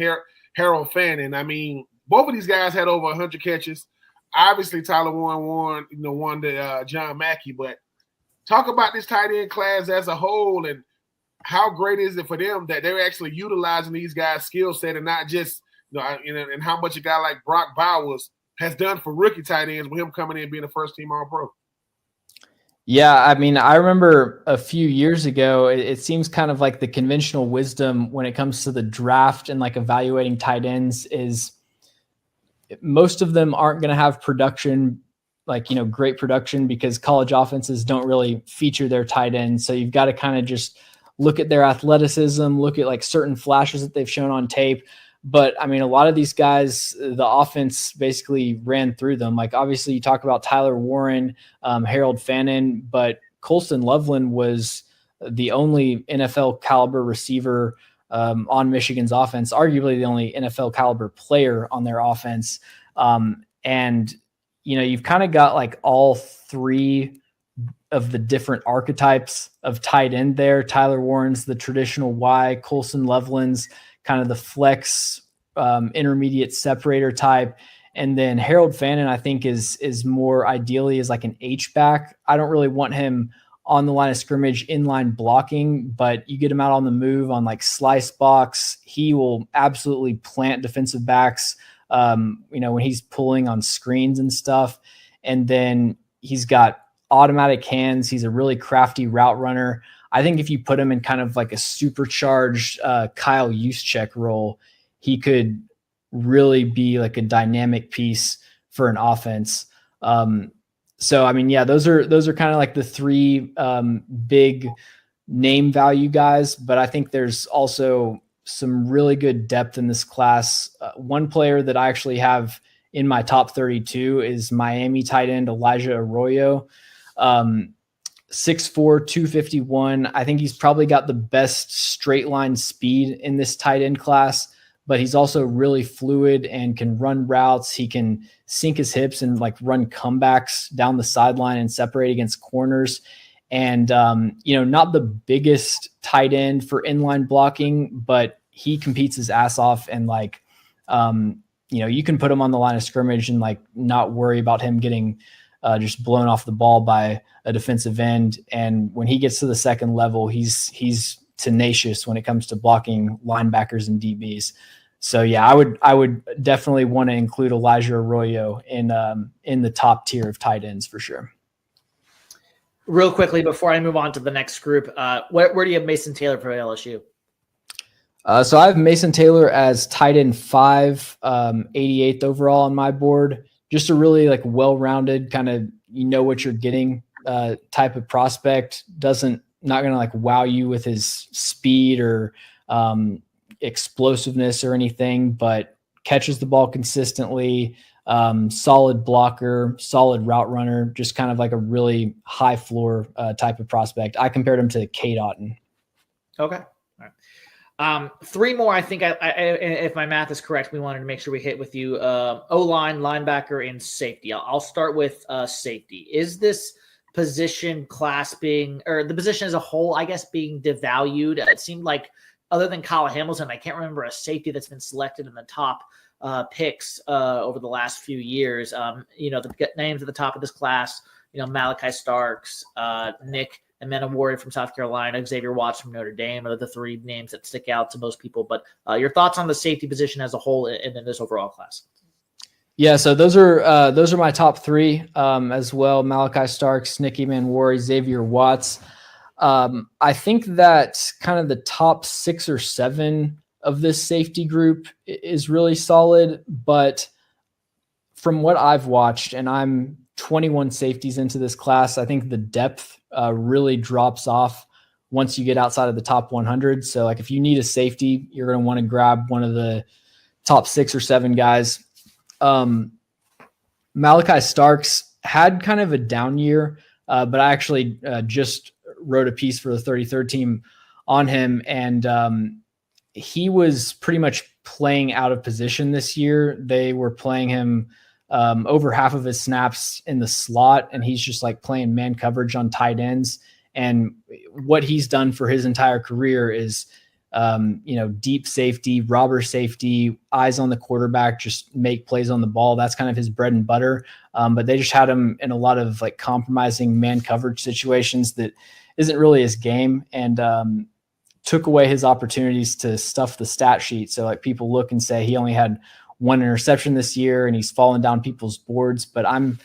Harold Fannin. I mean, both of these guys had over 100 catches. Obviously, Tyler Warren won the John Mackey. But talk about this tight end class as a whole, and how great is it for them that they're actually utilizing these guys' skill set and not just, and how much a guy like Brock Bowers has done for rookie tight ends with him coming in and being a first-team All-Pro. Yeah, I mean, I remember a few years ago, it seems kind of like the conventional wisdom when it comes to the draft and like evaluating tight ends is most of them aren't going to have production, like, great production, because college offenses don't really feature their tight ends. So you've got to kind of just look at their athleticism, look at like certain flashes that they've shown on tape. But I mean, a lot of these guys, the offense basically ran through them. Like, obviously you talk about Tyler Warren, Harold Fannin, but Colston Loveland was the only NFL caliber receiver on Michigan's offense, arguably the only NFL caliber player on their offense. And, you've kind of got like all three of the different archetypes of tight end there. Tyler Warren's the traditional Y, Colston Loveland's kind of the flex, intermediate separator type. And then Harold Fannin, I think, is more ideally as like an H-back. I don't really want him on the line of scrimmage, inline blocking, but you get him out on the move on like slice box. He will absolutely plant defensive backs, when he's pulling on screens and stuff. And then he's got automatic hands. He's a really crafty route runner. I think if you put him in kind of like a supercharged Kyle Juszczyk role, he could really be like a dynamic piece for an offense. So, I mean, yeah, those are kind of like the three big name value guys, but I think there's also some really good depth in this class. One player that I actually have in my top 32 is Miami tight end Elijah Arroyo. 6'4", 251. I think he's probably got the best straight line speed in this tight end class, but he's also really fluid and can run routes. He can sink his hips and like run comebacks down the sideline and separate against corners. And, not the biggest tight end for inline blocking, but he competes his ass off. And you can put him on the line of scrimmage and like not worry about him getting just blown off the ball by a defensive end. And when he gets to the second level, he's tenacious when it comes to blocking linebackers and DBs. So yeah, I would definitely want to include Elijah Arroyo in the top tier of tight ends for sure. Real quickly before I move on to the next group, where do you have Mason Taylor for LSU? So I have Mason Taylor as tight end 5, 88th overall on my board. Just a really like well-rounded kind of, what you're getting type of prospect. Not going to like wow you with his speed or explosiveness or anything, but catches the ball consistently, solid blocker, solid route runner, just kind of like a really high floor type of prospect. I compared him to Cade Otton. Okay. All right. 3 more, I think, I if my math is correct, we wanted to make sure we hit with you. O-line, linebacker, and safety. I'll start with safety. Is this position class or the position as a whole, I guess, being devalued? It seemed like other than Kyle Hamilton, I can't remember a safety that's been selected in the top picks over the last few years. The names at the top of this class, Malachi Starks, Nick Emmanwori from South Carolina, Xavier Watts from Notre Dame are the 3 names that stick out to most people. But your thoughts on the safety position as a whole and in this overall class? Yeah, so those are my top 3 as well. Malachi Starks, Nick Emmanwori, Xavier Watts. I think that kind of the top 6 or 7 of this safety group is really solid, but from what I've watched, and I'm 21 safeties into this class, I think the depth really drops off once you get outside of the top 100. So like if you need a safety, you're going to want to grab one of the top 6 or 7 guys. Malachi Starks had kind of a down year, but I actually just wrote a piece for the 33rd team on him, and he was pretty much playing out of position this year. They were playing him over half of his snaps in the slot, and he's just like playing man coverage on tight ends. And what he's done for his entire career is, deep safety, robber safety, eyes on the quarterback, just make plays on the ball. That's kind of his bread and butter. But they just had him in a lot of like compromising man coverage situations that isn't really his game, and took away his opportunities to stuff the stat sheet. So like people look and say he only had 1 interception this year and he's fallen down people's boards, but I'm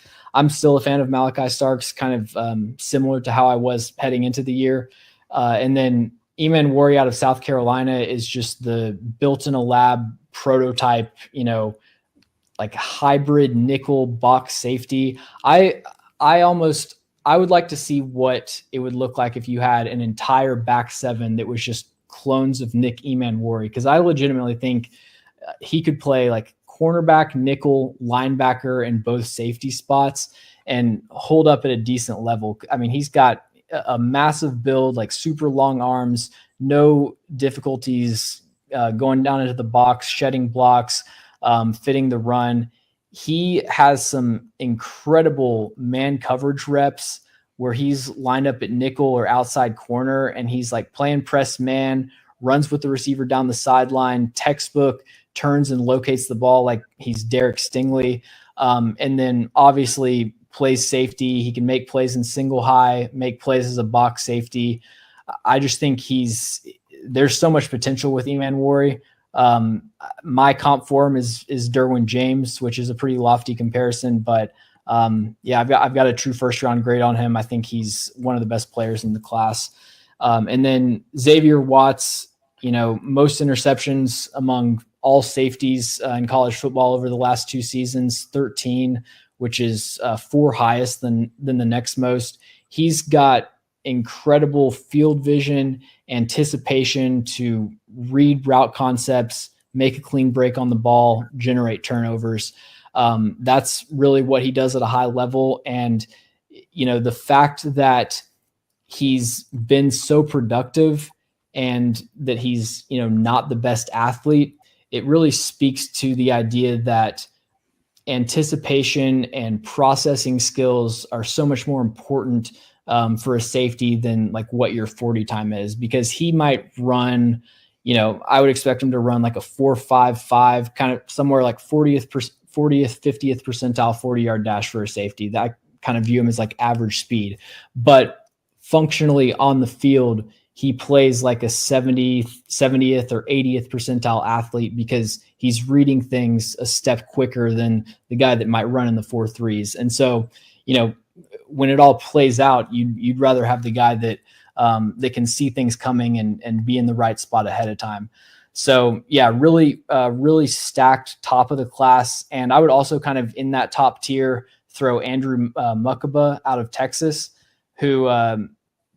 still a fan of Malachi Starks, kind of similar to how I was heading into the year. And then Emmanwori out of South Carolina is just the built in a lab prototype, like hybrid nickel box safety. I would like to see what it would look like if you had an entire back 7 that was just clones of Nick Emmanwori, because I legitimately think he could play like cornerback, nickel, linebacker, and both safety spots and hold up at a decent level. I mean, he's got a massive build, like super long arms, no difficulties going down into the box, shedding blocks, fitting the run. He has some incredible man coverage reps where he's lined up at nickel or outside corner, and he's like playing press man, runs with the receiver down the sideline, textbook, turns and locates the ball like he's Derek Stingley. And then obviously plays safety. He can make plays in single high, make plays as a box safety. I just think there's so much potential with Emmanwori. My comp for him is Derwin James, which is a pretty lofty comparison, but I've got a true first round grade on him. I think he's one of the best players in the class. And then Xavier Watts, most interceptions among all safeties in college football over the last 2 seasons, 13, which is 4 highest than the next most. He's got incredible field vision, anticipation to read route concepts, make a clean break on the ball, generate turnovers. That's really what he does at a high level. And, the fact that he's been so productive and that he's, not the best athlete it really speaks to the idea that anticipation and processing skills are so much more important for a safety than like what your 40 time is, because he might run, I would expect him to run like a 4.55, kind of somewhere like 40th, 50th percentile 40-yard dash for a safety. That I kind of view him as like average speed, but functionally on the field, he plays like a 70th or 80th percentile athlete because he's reading things a step quicker than the guy that might run in the 4.3s. And so, when it all plays out, you'd rather have the guy that that can see things coming and be in the right spot ahead of time. So yeah, really stacked top of the class. And I would also kind of in that top tier throw Andrew Muckaba out of Texas, who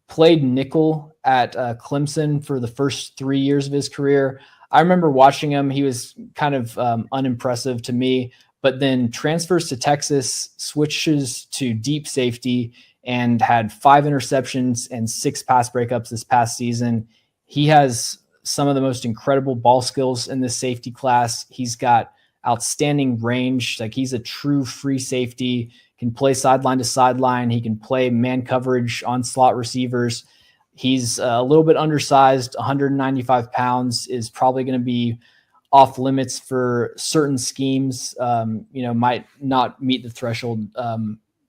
played nickel at Clemson for the first 3 years of his career. I remember watching him. He was kind of unimpressive to me, but then transfers to Texas, switches to deep safety, and had 5 interceptions and 6 pass breakups this past season. He has some of the most incredible ball skills in this safety class. He's got outstanding range. Like, he's a true free safety, can play sideline to sideline. He can play man coverage on slot receivers. He's a little bit undersized, 195 pounds, is probably going to be off limits for certain schemes, might not meet the threshold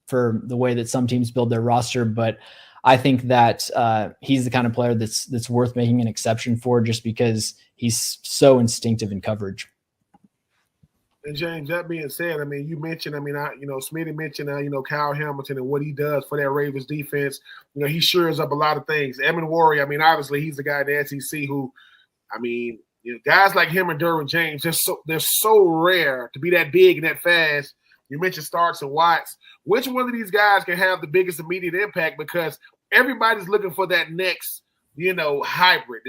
for the way that some teams build their roster. But I think that he's the kind of player that's worth making an exception for, just because he's so instinctive in coverage. And James, that being said, you mentioned, Smitty mentioned, Kyle Hamilton and what he does for that Ravens defense. He shores up a lot of things. Evan Warrior, obviously he's the guy in the SEC who, guys like him and Derwin James, they're so rare to be that big and that fast. You mentioned Starks and Watts. Which one of these guys can have the biggest immediate impact? Because everybody's looking for that next, hybrid.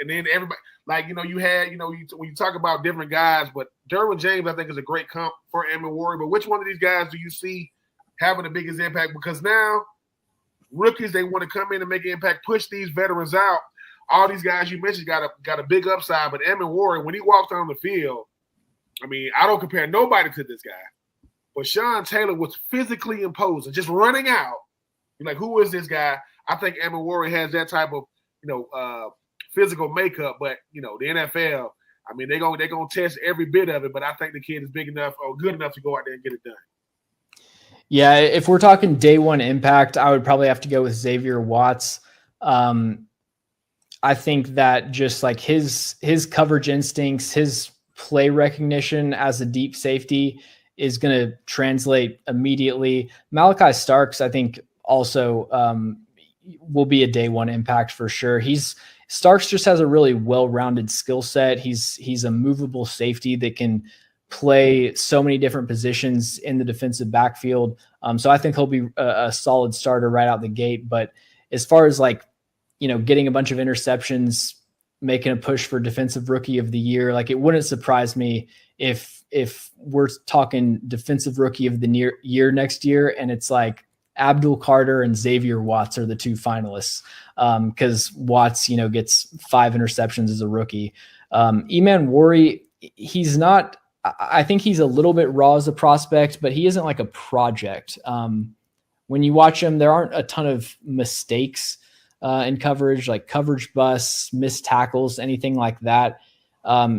And then everybody, when you talk about different guys, but Derwin James, I think, is a great comp for Evan Warrior. But which one of these guys do you see having the biggest impact? Because now rookies, they want to come in and make an impact, push these veterans out. All these guys you mentioned got a big upside, but Evan Warrior, when he walks on the field, I don't compare nobody to this guy. But Sean Taylor was physically imposing, just running out. You're like, who is this guy? I think Evan Warrior has that type of, physical makeup. But the NFL, they're gonna test every bit of it. But I think the kid is big enough or good enough to go out there and get it done. Yeah, if we're talking day one impact, I would probably have to go with Xavier Watts. I think that just like his coverage instincts, his play recognition as a deep safety is going to translate immediately. Malachi Starks, I think, also will be a day one impact for sure. Starks just has a really well-rounded skill set. He's a movable safety that can play so many different positions in the defensive backfield. So I think he'll be a solid starter right out the gate. But as far as getting a bunch of interceptions, making a push for defensive rookie of the year, it wouldn't surprise me if we're talking defensive rookie of the year next year, and it's like Abdul Carter and Xavier Watts are the 2 finalists, because Watts, gets 5 interceptions as a rookie. Eman Warrior, he's not. I think he's a little bit raw as a prospect, but he isn't like a project. When you watch him, there aren't a ton of mistakes in coverage, like coverage busts, missed tackles, anything like that.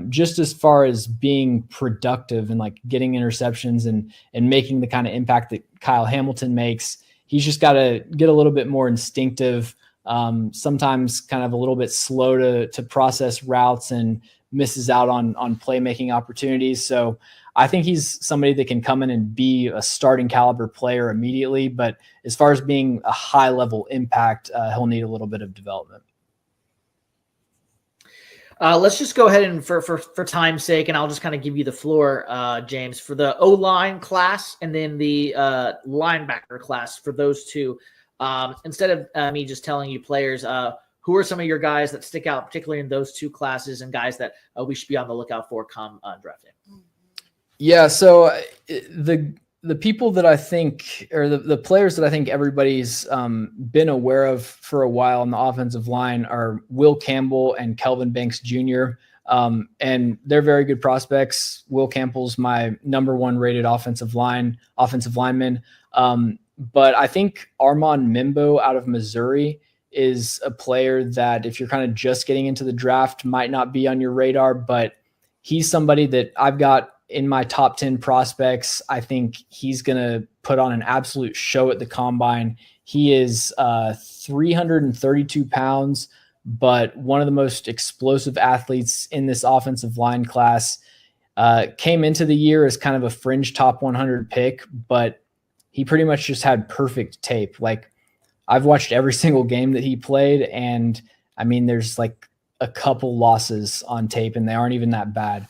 Just as far as being productive and getting interceptions and making the kind of impact that Kyle Hamilton makes, he's just got to get a little bit more instinctive, sometimes kind of a little bit slow to process routes and misses out on playmaking opportunities. So I think he's somebody that can come in and be a starting caliber player immediately. But as far as being a high level impact, he'll need a little bit of development. Let's just go ahead and for time's sake, and I'll just kind of give you the floor, James, for the O-line class and then the linebacker class for those two. Instead of me just telling you players, who are some of your guys that stick out, particularly in those 2 classes, and guys that we should be on the lookout for come draft day? Yeah, so the people that I think, or the players that I think everybody's been aware of for a while on the offensive line are Will Campbell and Kelvin Banks Jr. And they're very good prospects. Will Campbell's my number 1 rated offensive lineman. But I think Armand Mimbo out of Missouri is a player that if you're kind of just getting into the draft might not be on your radar, but he's somebody that I've got in my top 10 prospects. I think he's going to put on an absolute show at the combine. He is 332 pounds, but one of the most explosive athletes in this offensive line class. Came into the year as kind of a fringe top 100 pick, but he pretty much just had perfect tape. Like, I've watched every single game that he played, and I mean, there's like a couple losses on tape, and they aren't even that bad.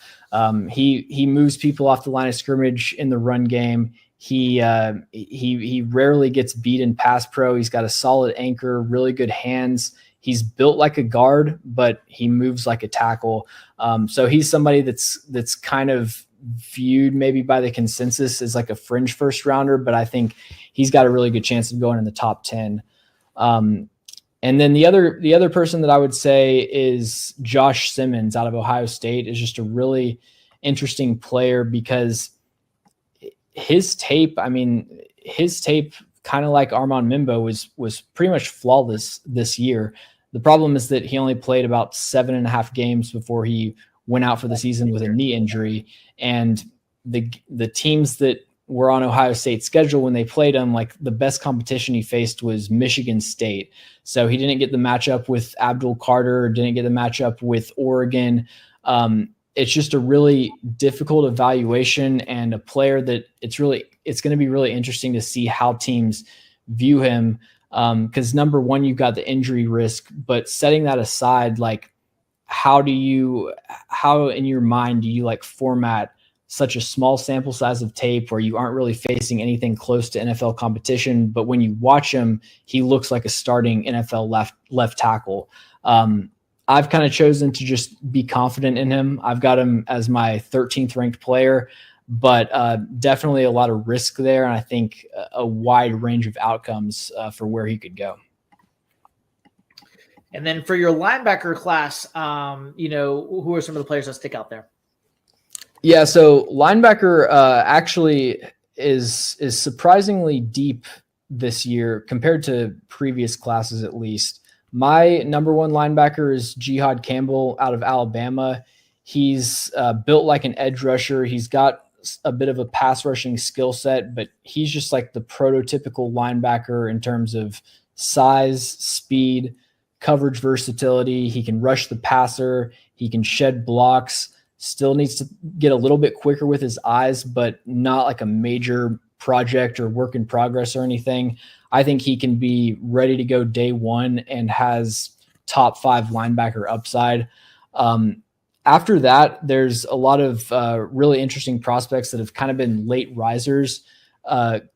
He moves people off the line of scrimmage in the run game. He rarely gets beat in pass pro. He's got a solid anchor, really good hands. He's built like a guard, but he moves like a tackle. So he's somebody that's kind of viewed maybe by the consensus as like a fringe first rounder, but I think he's got a really good chance of going in the top 10. And then the other person that I would say is Josh Simmons out of Ohio State is just a really interesting player because his tape, kind of like Armand Mimbo was pretty much flawless this year. The problem is that he only played about 7.5 games before he went out for the season with a knee injury. And the teams that were on Ohio State's schedule when they played him, like the best competition he faced was Michigan State. So he didn't get the matchup with Abdul Carter, didn't get the matchup with Oregon. It's just a really difficult evaluation and a player that it's going to be really interesting to see how teams view him. Because number one, you've got the injury risk, but setting that aside, like how in your mind do you like format such a small sample size of tape where you aren't really facing anything close to NFL competition, but when you watch him, he looks like a starting NFL left tackle. I've kind of chosen to just be confident in him. I've got him as my 13th ranked player, but definitely a lot of risk there. And I think a wide range of outcomes for where he could go. And then for your linebacker class, who are some of the players that stick out there? Yeah, so linebacker actually is surprisingly deep this year compared to previous classes, at least. My number one linebacker is Jihad Campbell out of Alabama. He's built like an edge rusher. He's got a bit of a pass rushing skill set, but he's just like the prototypical linebacker in terms of size, speed, coverage versatility. He can rush the passer. He can shed blocks. Still needs to get a little bit quicker with his eyes, but not like a major project or work in progress or anything. I think he can be ready to go day one and has top 5 linebacker upside. After that, there's a lot of really interesting prospects that have kind of been late risers.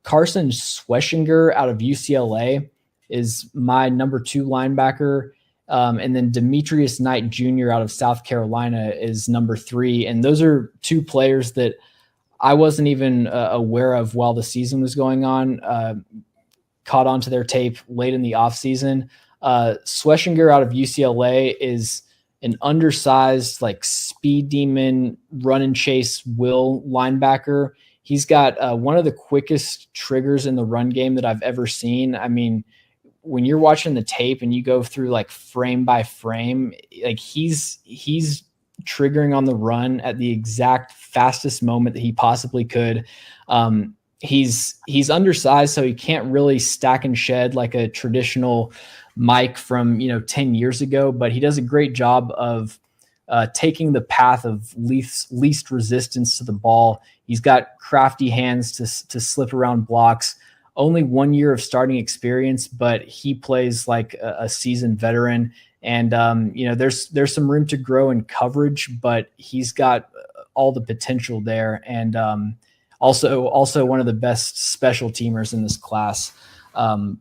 Carson Schweschinger out of UCLA is my number 2 linebacker. And then Demetrius Knight Jr. out of South Carolina is number 3. And those are 2 players that I wasn't even aware of while the season was going on. Caught onto their tape late in the offseason. Schweschinger out of UCLA is an undersized, like speed demon, run and chase will linebacker. He's got one of the quickest triggers in the run game that I've ever seen. I mean, when you're watching the tape and you go through like frame by frame, like he's triggering on the run at the exact fastest moment that he possibly could. He's undersized, so he can't really stack and shed like a traditional Mike from 10 years ago, but he does a great job of taking the path of least resistance to the ball. He's got crafty hands to slip around blocks. Only 1 year of starting experience, but he plays like a seasoned veteran. And there's some room to grow in coverage, but he's got all the potential there. And also one of the best special teamers in this class.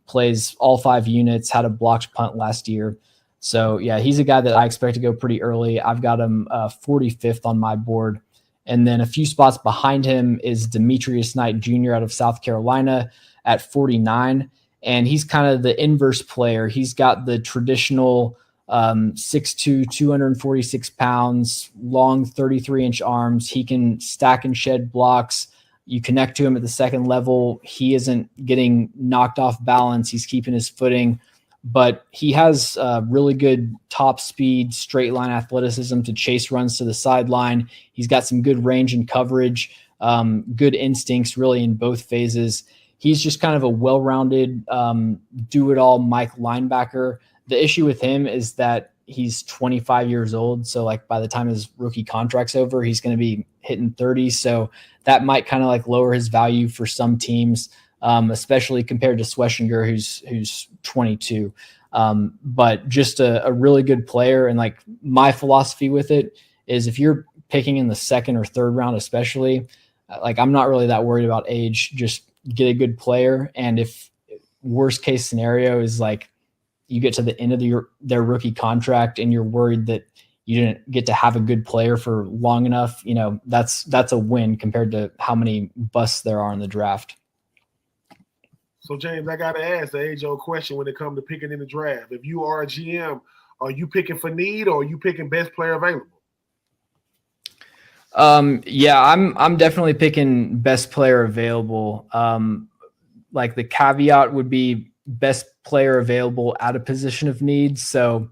Plays all 5 units, had a blocked punt last year. So yeah, he's a guy that I expect to go pretty early. I've got him 45th on my board. And then a few spots behind him is Demetrius Knight Jr. out of South Carolina at 49. And he's kind of the inverse player. He's got the traditional 6'2", 246 pounds, long 33-inch arms. He can stack and shed blocks. You connect to him at the second level, he isn't getting knocked off balance. He's keeping his footing, but he has really good top speed, straight line athleticism to chase runs to the sideline. He's got some good range and coverage, good instincts really in both phases. He's just kind of a well-rounded, do-it-all Mike linebacker. The issue with him is that he's 25 years old. So like by the time his rookie contract's over, he's going to be hitting 30. So that might kind of like lower his value for some teams, especially compared to Schlesinger, who's 22. But just a really good player. And like my philosophy with it is if you're picking in the second or third round, especially, like I'm not really that worried about age, just get a good player. And if worst case scenario is like you get to the end of their rookie contract and you're worried that you didn't get to have a good player for long enough, you know, that's a win compared to how many busts there are in the draft. So James, I got to ask the age-old question when it comes to picking in the draft. If you are a GM, are you picking for need or are you picking best player available? Yeah, I'm definitely picking best player available. Like the caveat would be best player available at a position of need. So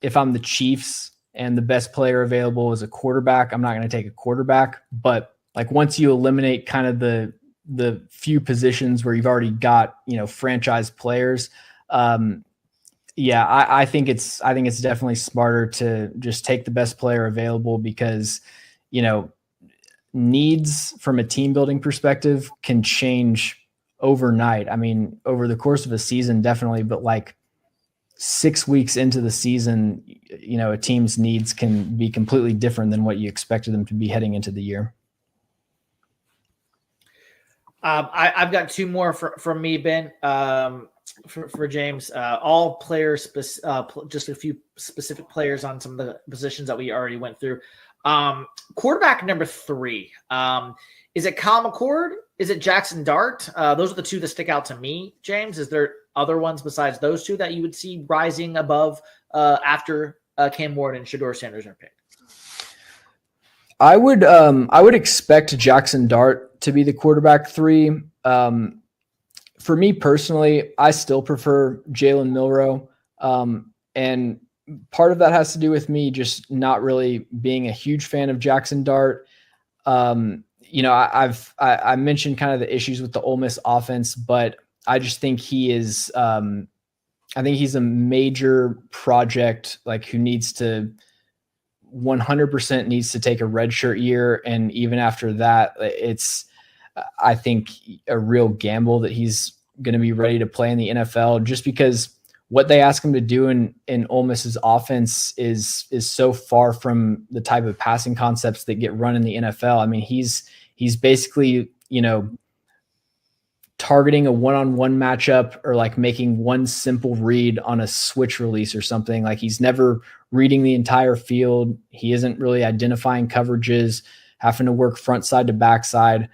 if I'm the Chiefs and the best player available is a quarterback, I'm not going to take a quarterback. But like once you eliminate kind of the few positions where you've already got, you know, franchise players, yeah, I think it's definitely smarter to just take the best player available because, you know, needs from a team building perspective can change overnight. I mean, over the course of a season, definitely, but like 6 weeks into the season, you know, a team's needs can be completely different than what you expected them to be heading into the year. I've got two more from me, Ben. For James, all players, just a few specific players on some of the positions that we already went through. Quarterback number 3. Is it Kyle McCord? Is it Jackson Dart? Those are the two that stick out to me, James. Is there other ones besides those two that you would see rising above after Cam Ward and Shedeur Sanders are picked? I would expect Jackson Dart to be the quarterback 3. For me personally, I still prefer Jalen Milroe. And part of that has to do with me just not really being a huge fan of Jackson Dart. You know, I mentioned kind of the issues with the Ole Miss offense, but I just think he is, I think he's a major project, like who needs to 100% needs to take a redshirt year. And even after that, it's, I think, a real gamble that he's going to be ready to play in the NFL just because what they ask him to do in Ole Miss's offense is so far from the type of passing concepts that get run in the NFL. I mean, he's basically, you know, targeting a one-on-one matchup or like making one simple read on a switch release or something. Like he's never reading the entire field. He isn't really identifying coverages, having to work front side to back side.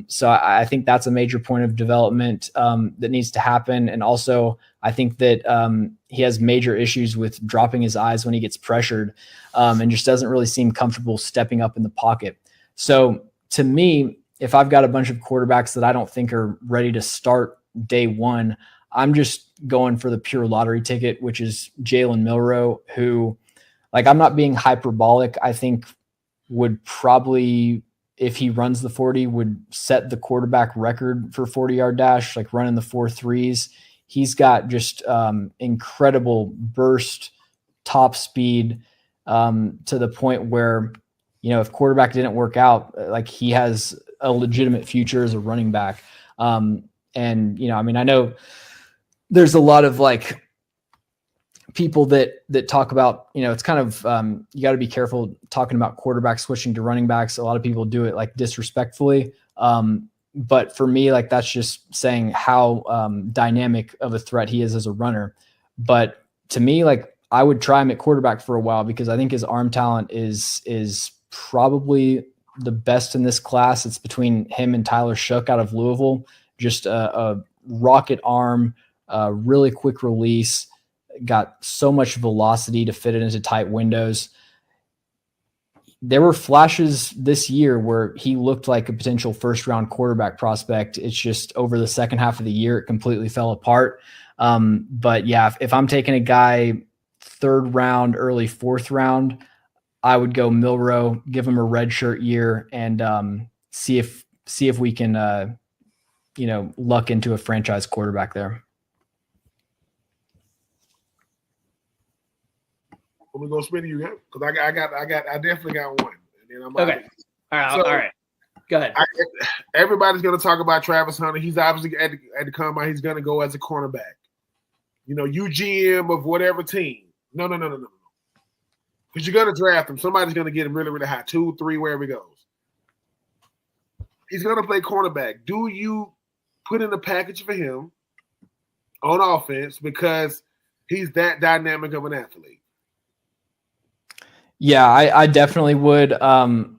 So I think that's a major point of development that needs to happen. And also I think that he has major issues with dropping his eyes when he gets pressured and just doesn't really seem comfortable stepping up in the pocket. So to me, if I've got a bunch of quarterbacks that I don't think are ready to start day one, I'm just going for the pure lottery ticket, which is Jalen Milroe, who, like, I'm not being hyperbolic, I think would probably, if he runs the 40, would set the quarterback record for 40-yard dash, like running the 4.3s. He's got just incredible burst, top speed to the point where, you know, if quarterback didn't work out, like he has a legitimate future as a running back. And, you know, I mean, I know there's a lot of like people that talk about, you know, it's kind of, you got to be careful talking about quarterbacks switching to running backs. A lot of people do it like disrespectfully. But for me, like, that's just saying how dynamic of a threat he is as a runner. But to me, like, I would try him at quarterback for a while because I think his arm talent is probably the best in this class. It's between him and Tyler Shook out of Louisville. Just a rocket arm, really quick release, got so much velocity to fit it into tight windows. There were flashes this year where he looked like a potential first-round quarterback prospect. It's just over the second half of the year, it completely fell apart. But yeah, if I'm taking a guy third round, early fourth round, I would go Milroe, give him a redshirt year, and see if we can luck into a franchise quarterback there. Let me go spin you, because I definitely got one. And then I'm okay. All right. Go ahead. Everybody's going to talk about Travis Hunter. He's obviously at the combine. He's going to go as a cornerback. You GM of whatever team. No. Because you're going to draft him. Somebody's going to get him really, really high. 2, 3, wherever he goes. He's going to play cornerback. Do you put in a package for him on offense because he's that dynamic of an athlete? Yeah, I definitely would,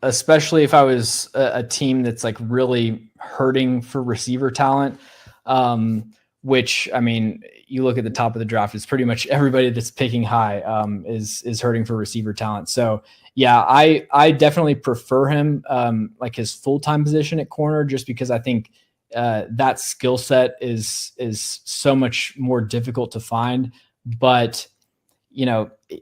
especially if I was a team that's like really hurting for receiver talent, which, I mean, you look at the top of the draft, it's pretty much everybody that's picking high is hurting for receiver talent. So yeah, I definitely prefer him like his full-time position at corner, just because I think that skill set is so much more difficult to find. But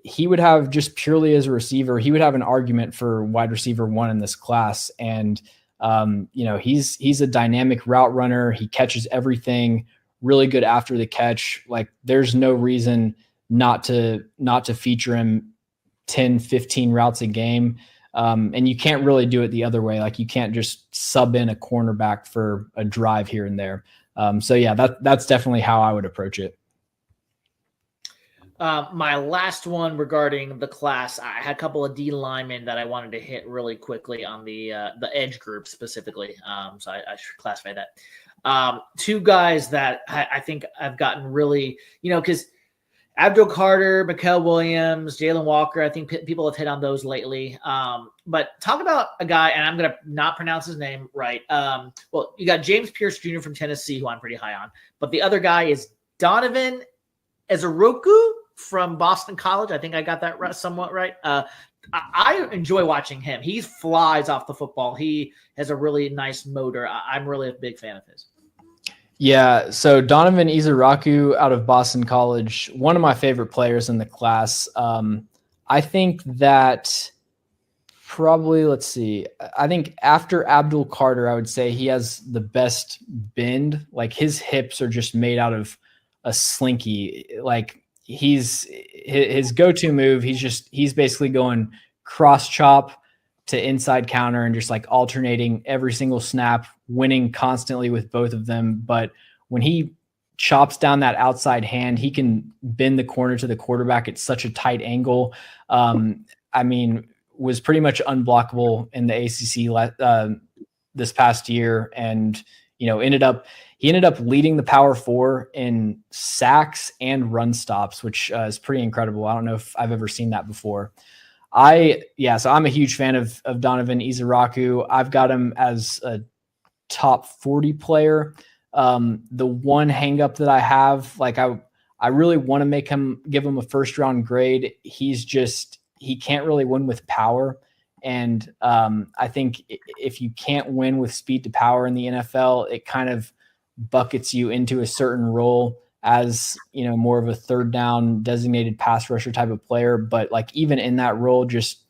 he would have, just purely as a receiver, he would have an argument for wide receiver 1 in this class. And, he's a dynamic route runner. He catches everything, really good after the catch. Like, there's no reason not to feature him 10, 15 routes a game. And you can't really do it the other way. Like, you can't just sub in a cornerback for a drive here and there. So yeah, that's definitely how I would approach it. My last one regarding the class, I had a couple of D linemen that I wanted to hit really quickly on the edge group specifically. So I should classify that. 2 guys that I think I've gotten really, because Abdul Carter, Mikael Williams, Jalen Walker, I think people have hit on those lately. But talk about a guy, and I'm going to not pronounce his name right. Well, you got James Pierce Jr. from Tennessee, who I'm pretty high on. But the other guy is Donovan Ezeroku from Boston College. I think I got that somewhat right. I enjoy watching him. He flies off the football. He has a really nice motor. I'm really a big fan of his. Yeah, so Donovan Ezeroku out of Boston College, one of my favorite players in the class. I think that probably, let's see, I think after Abdul Carter, I would say he has the best bend. Like, his hips are just made out of a slinky. Like, his go-to move, he's basically going cross chop to inside counter and just like alternating every single snap, winning constantly with both of them. But when he chops down that outside hand, he can bend the corner to the quarterback at such a tight angle. I mean, was pretty much unblockable in the ACC this past year, and he ended up leading the Power 4 in sacks and run stops, which is pretty incredible. I don't know if I've ever seen that before. So I'm a huge fan of Donovan Ezeroku. I've got him as a top 40 player. The one hang up that I have, like, I really want to give him a first round grade. He can't really win with power. And I think if you can't win with speed to power in the NFL, it kind of buckets you into a certain role as, more of a third down designated pass rusher type of player. But like, even in that role, just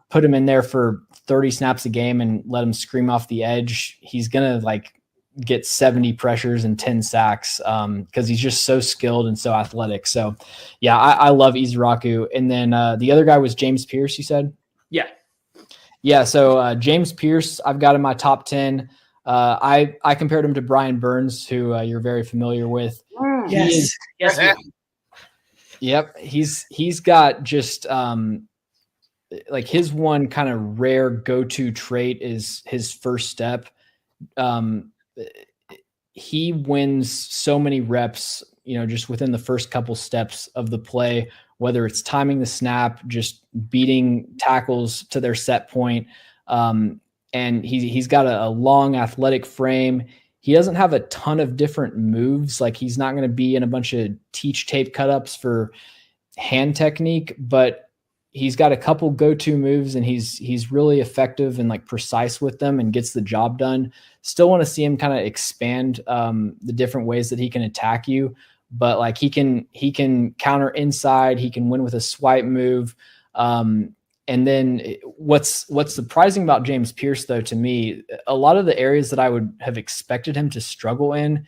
put him in there for 30 snaps a game and let him scream off the edge. He's going to like get 70 pressures and 10 sacks because he's just so skilled and so athletic. So yeah, I love Ezeroku. And then the other guy was James Pierce, you said? Yeah. So James Pierce, I've got in my top 10. I compared him to Brian Burns, who you're very familiar with. Yes. Yep. He's got just like his one kind of rare go-to trait is his first step. He wins so many reps, just within the first couple steps of the play, whether it's timing the snap, just beating tackles to their set point. And he's got a long athletic frame. he doesn't have a ton of different moves. Like he's not going to be in a bunch of teach tape cut-ups for hand technique, but he's got a couple go-to moves and he's really effective and like precise with them and gets the job done. Still want to see him kind of expand the different ways that he can attack you, but like he can counter inside, he can win with a swipe move. And then what's surprising about James Pierce, though, to me, a lot of the areas that I would have expected him to struggle in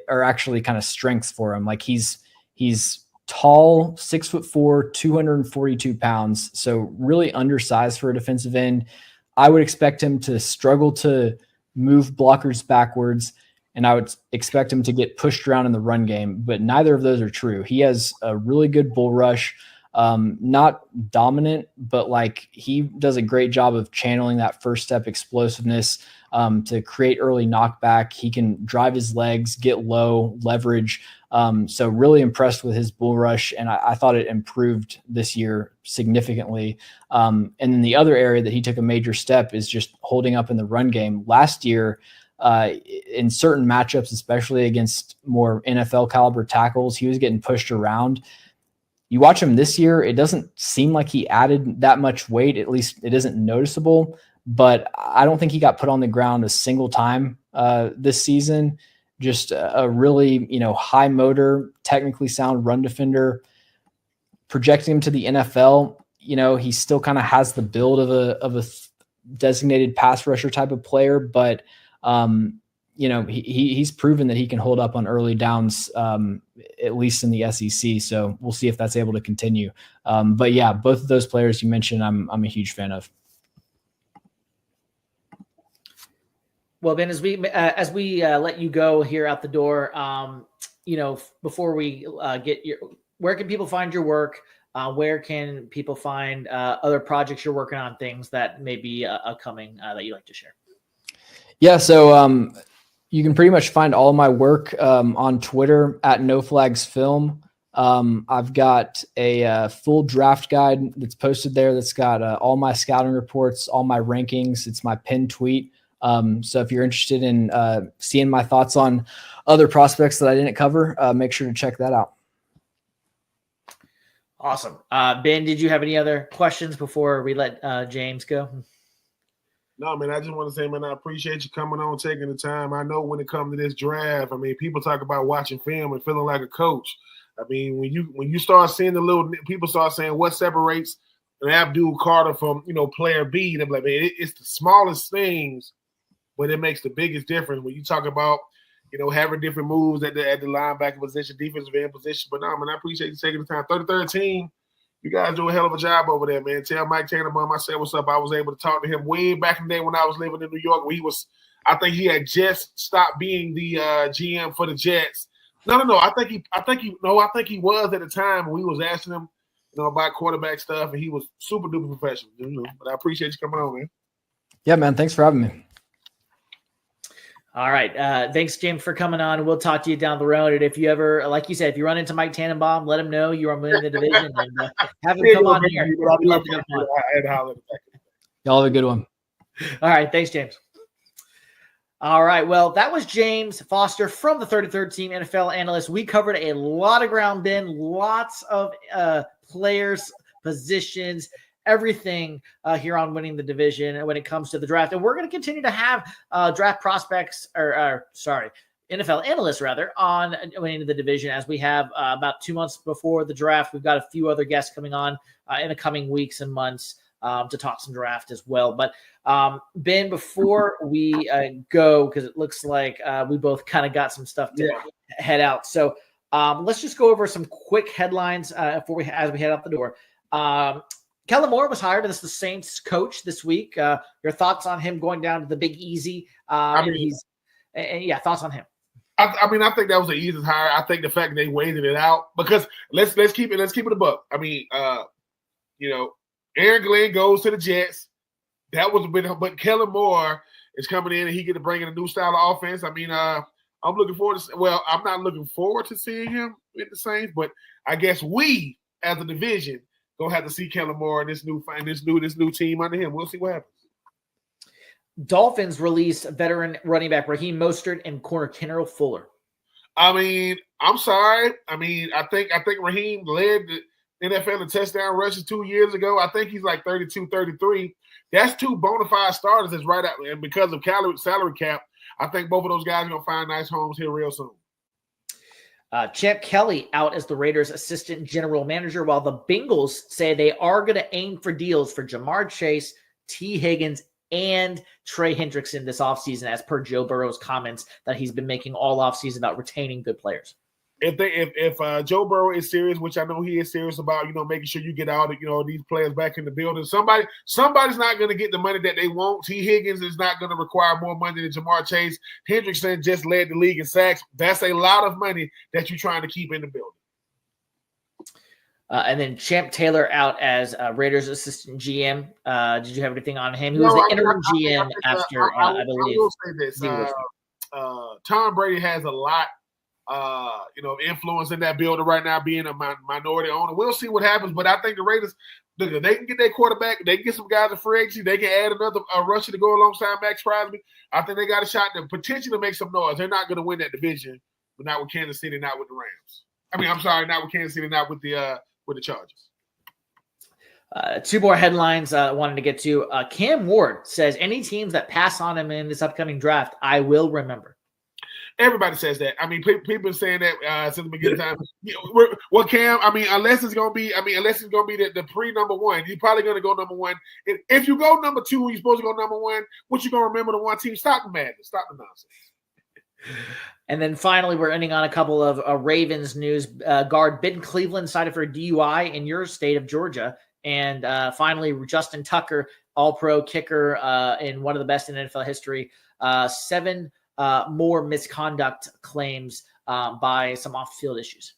are actually kind of strengths for him. Like he's tall, 6'4", 242 pounds. So really undersized for a defensive end. I would expect him to struggle to move blockers backwards, and I would expect him to get pushed around in the run game, but neither of those are true. He has a really good bull rush. Not dominant, but like he does a great job of channeling that first step explosiveness to create early knockback. He can drive his legs, get low, leverage. So really impressed with his bull rush, and I thought it improved this year significantly. And then the other area that he took a major step is just holding up in the run game. Last year, in certain matchups, especially against more NFL caliber tackles, he was getting pushed around. You watch him this year, it doesn't seem like he added that much weight. At least it isn't noticeable, but I don't think he got put on the ground a single time this season. Just a really, high motor, technically sound run defender. Projecting him to the NFL, he still kind of has the build of a designated pass rusher type of player, but he's proven that he can hold up on early downs, at least in the SEC. So we'll see if that's able to continue. But yeah, both of those players you mentioned, I'm a huge fan of. Well, Ben, as we let you go here out the door, before we where can people find your work? Where can people find other projects you're working on, things that may be upcoming that you'd like to share? Yeah, so you can pretty much find all of my work on Twitter at NoFlagsFilm. I've got a full draft guide that's posted there that's got all my scouting reports, all my rankings. It's my pinned tweet. So if you're interested in seeing my thoughts on other prospects that I didn't cover, make sure to check that out. Awesome. Ben, did you have any other questions before we let James go? No, man, I just want to say, man, I appreciate you coming on, taking the time. I know when it comes to this draft, people talk about watching film and feeling like a coach. When you start seeing people start saying what separates an Abdul Carter from, player B, they're like, man, it's the smallest things, but it makes the biggest difference when you talk about, having different moves at the linebacker position, defensive end position. But no, man, I appreciate you taking the time. 33rd team, you guys do a hell of a job over there, man. Tell Mike Tannenbaum I said what's up. I was able to talk to him way back in the day when I was living in New York, where I think he had just stopped being the GM for the Jets. No. I think he was at the time when we was asking him, about quarterback stuff, and he was super duper professional. But I appreciate you coming on, man. Yeah, man. Thanks for having me. All right. Thanks, James, for coming on. We'll talk to you down the road. And if you ever, like you said, if you run into Mike Tannenbaum, let him know you are winning the division and have him come on here. Y'all have a good one. All right. Thanks, James. All right. Well, that was James Foster from the 33rd Team NFL Analyst. We covered a lot of ground, Ben, lots of players, positions, everything here on winning the division when it comes to the draft. And we're going to continue to have draft prospects NFL analysts rather on winning the division as we have about 2 months before the draft. We've got a few other guests coming on in the coming weeks and months to talk some draft as well. But Ben, before we go, because it looks like we both kind of got some stuff to head out. So let's just go over some quick headlines as we head out the door. Kellen Moore was hired as the Saints coach this week. Your thoughts on him going down to the Big Easy? Thoughts on him. I think that was the easiest hire. I think the fact that they waited it out, because let's keep it a buck. Aaron Glenn goes to the Jets. That was a bit, but Kellen Moore is coming in and he get to bring in a new style of offense. I'm looking forward to. Well, I'm not looking forward to seeing him with the Saints, but I guess we as a division gonna have to see Kellen Moore and this new team under him. We'll see what happens. Dolphins released veteran running back Raheem Mostert and corner Kendall Fuller. I mean, I'm sorry. I mean, I think Raheem led the NFL in touchdown rushes 2 years ago. I think he's like 32, 33. That's two bona fide starters that's right out. And because of salary cap, I think both of those guys are going to find nice homes here real soon. Champ Kelly out as the Raiders' assistant general manager, while the Bengals say they are going to aim for deals for Jamar Chase, T. Higgins, and Trey Hendrickson this offseason, as per Joe Burrow's comments that he's been making all offseason about retaining good players. If Joe Burrow is serious, which I know he is serious about, making sure you get all these players back in the building. Somebody's not going to get the money that they want. T. Higgins is not going to require more money than Jamar Chase. Hendrickson just led the league in sacks. That's a lot of money that you're trying to keep in the building. And then Champ Taylor out as Raiders assistant GM. Did you have anything on him? He was the interim GM after, I believe. I will say this. Tom Brady has a lot influence in that building right now, being a minority owner. We'll see what happens, but I think the Raiders, they can get their quarterback. They can get some guys in free agency. They can add another rusher to go alongside Max Crosby. I think they got a shot to potentially make some noise. They're not going to win that division, but not with Kansas City, not with the Rams. I'm sorry, not with Kansas City, not with the Chargers. Two more headlines I wanted to get to. Cam Ward says, any teams that pass on him in this upcoming draft, I will remember. Everybody says that. I mean, people are saying that since the beginning of time. Well, Cam, unless it's going to be the pre-number one, you're probably going to go number one. If you go number two and you're supposed to go number one, what you going to remember the one team? Stop the madness. Stop the nonsense. And then finally, we're ending on a couple of Ravens news. Guard Ben Cleveland cited for a DUI in your state of Georgia. And finally, Justin Tucker, all-pro kicker in one of the best in NFL history. 7 more misconduct claims by some off-field issues.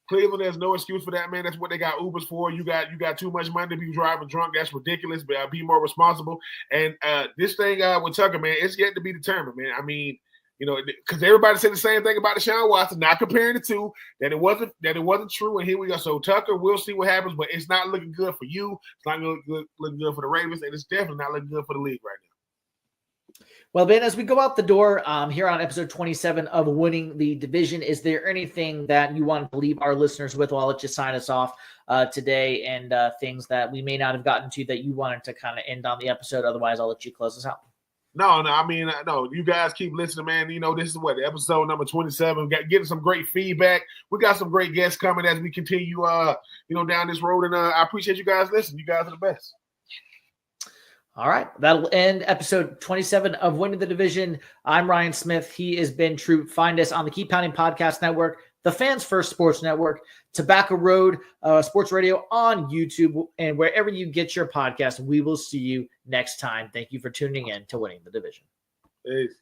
Cleveland has no excuse for that, man. That's what they got Ubers for. You got too much money to be driving drunk. That's ridiculous. But be more responsible. And this thing with Tucker, man, it's yet to be determined, man. I mean, because everybody said the same thing about Deshaun Watson, not comparing the two, that it wasn't true. And here we go. So Tucker, we'll see what happens, but it's not looking good for you. It's not looking good for the Ravens, and it's definitely not looking good for the league right now. Well, Ben, as we go out the door here on episode 27 of Winning the Division, is there anything that you want to leave our listeners with? Well, I'll let you sign us off today, and things that we may not have gotten to that you wanted to kind of end on the episode. Otherwise, I'll let you close us out. No. No. You guys keep listening, man. This is episode number 27. Getting some great feedback. We got some great guests coming as we continue, down this road. And I appreciate you guys listening. You guys are the best. All right. That'll end episode 27 of Winning the Division. I'm Ryan Smith. He is Ben Troupe. Find us on the Keep Pounding Podcast Network, the Fans First Sports Network, Tobacco Road Sports Radio on YouTube, and wherever you get your podcast. We will see you next time. Thank you for tuning in to Winning the Division. Peace.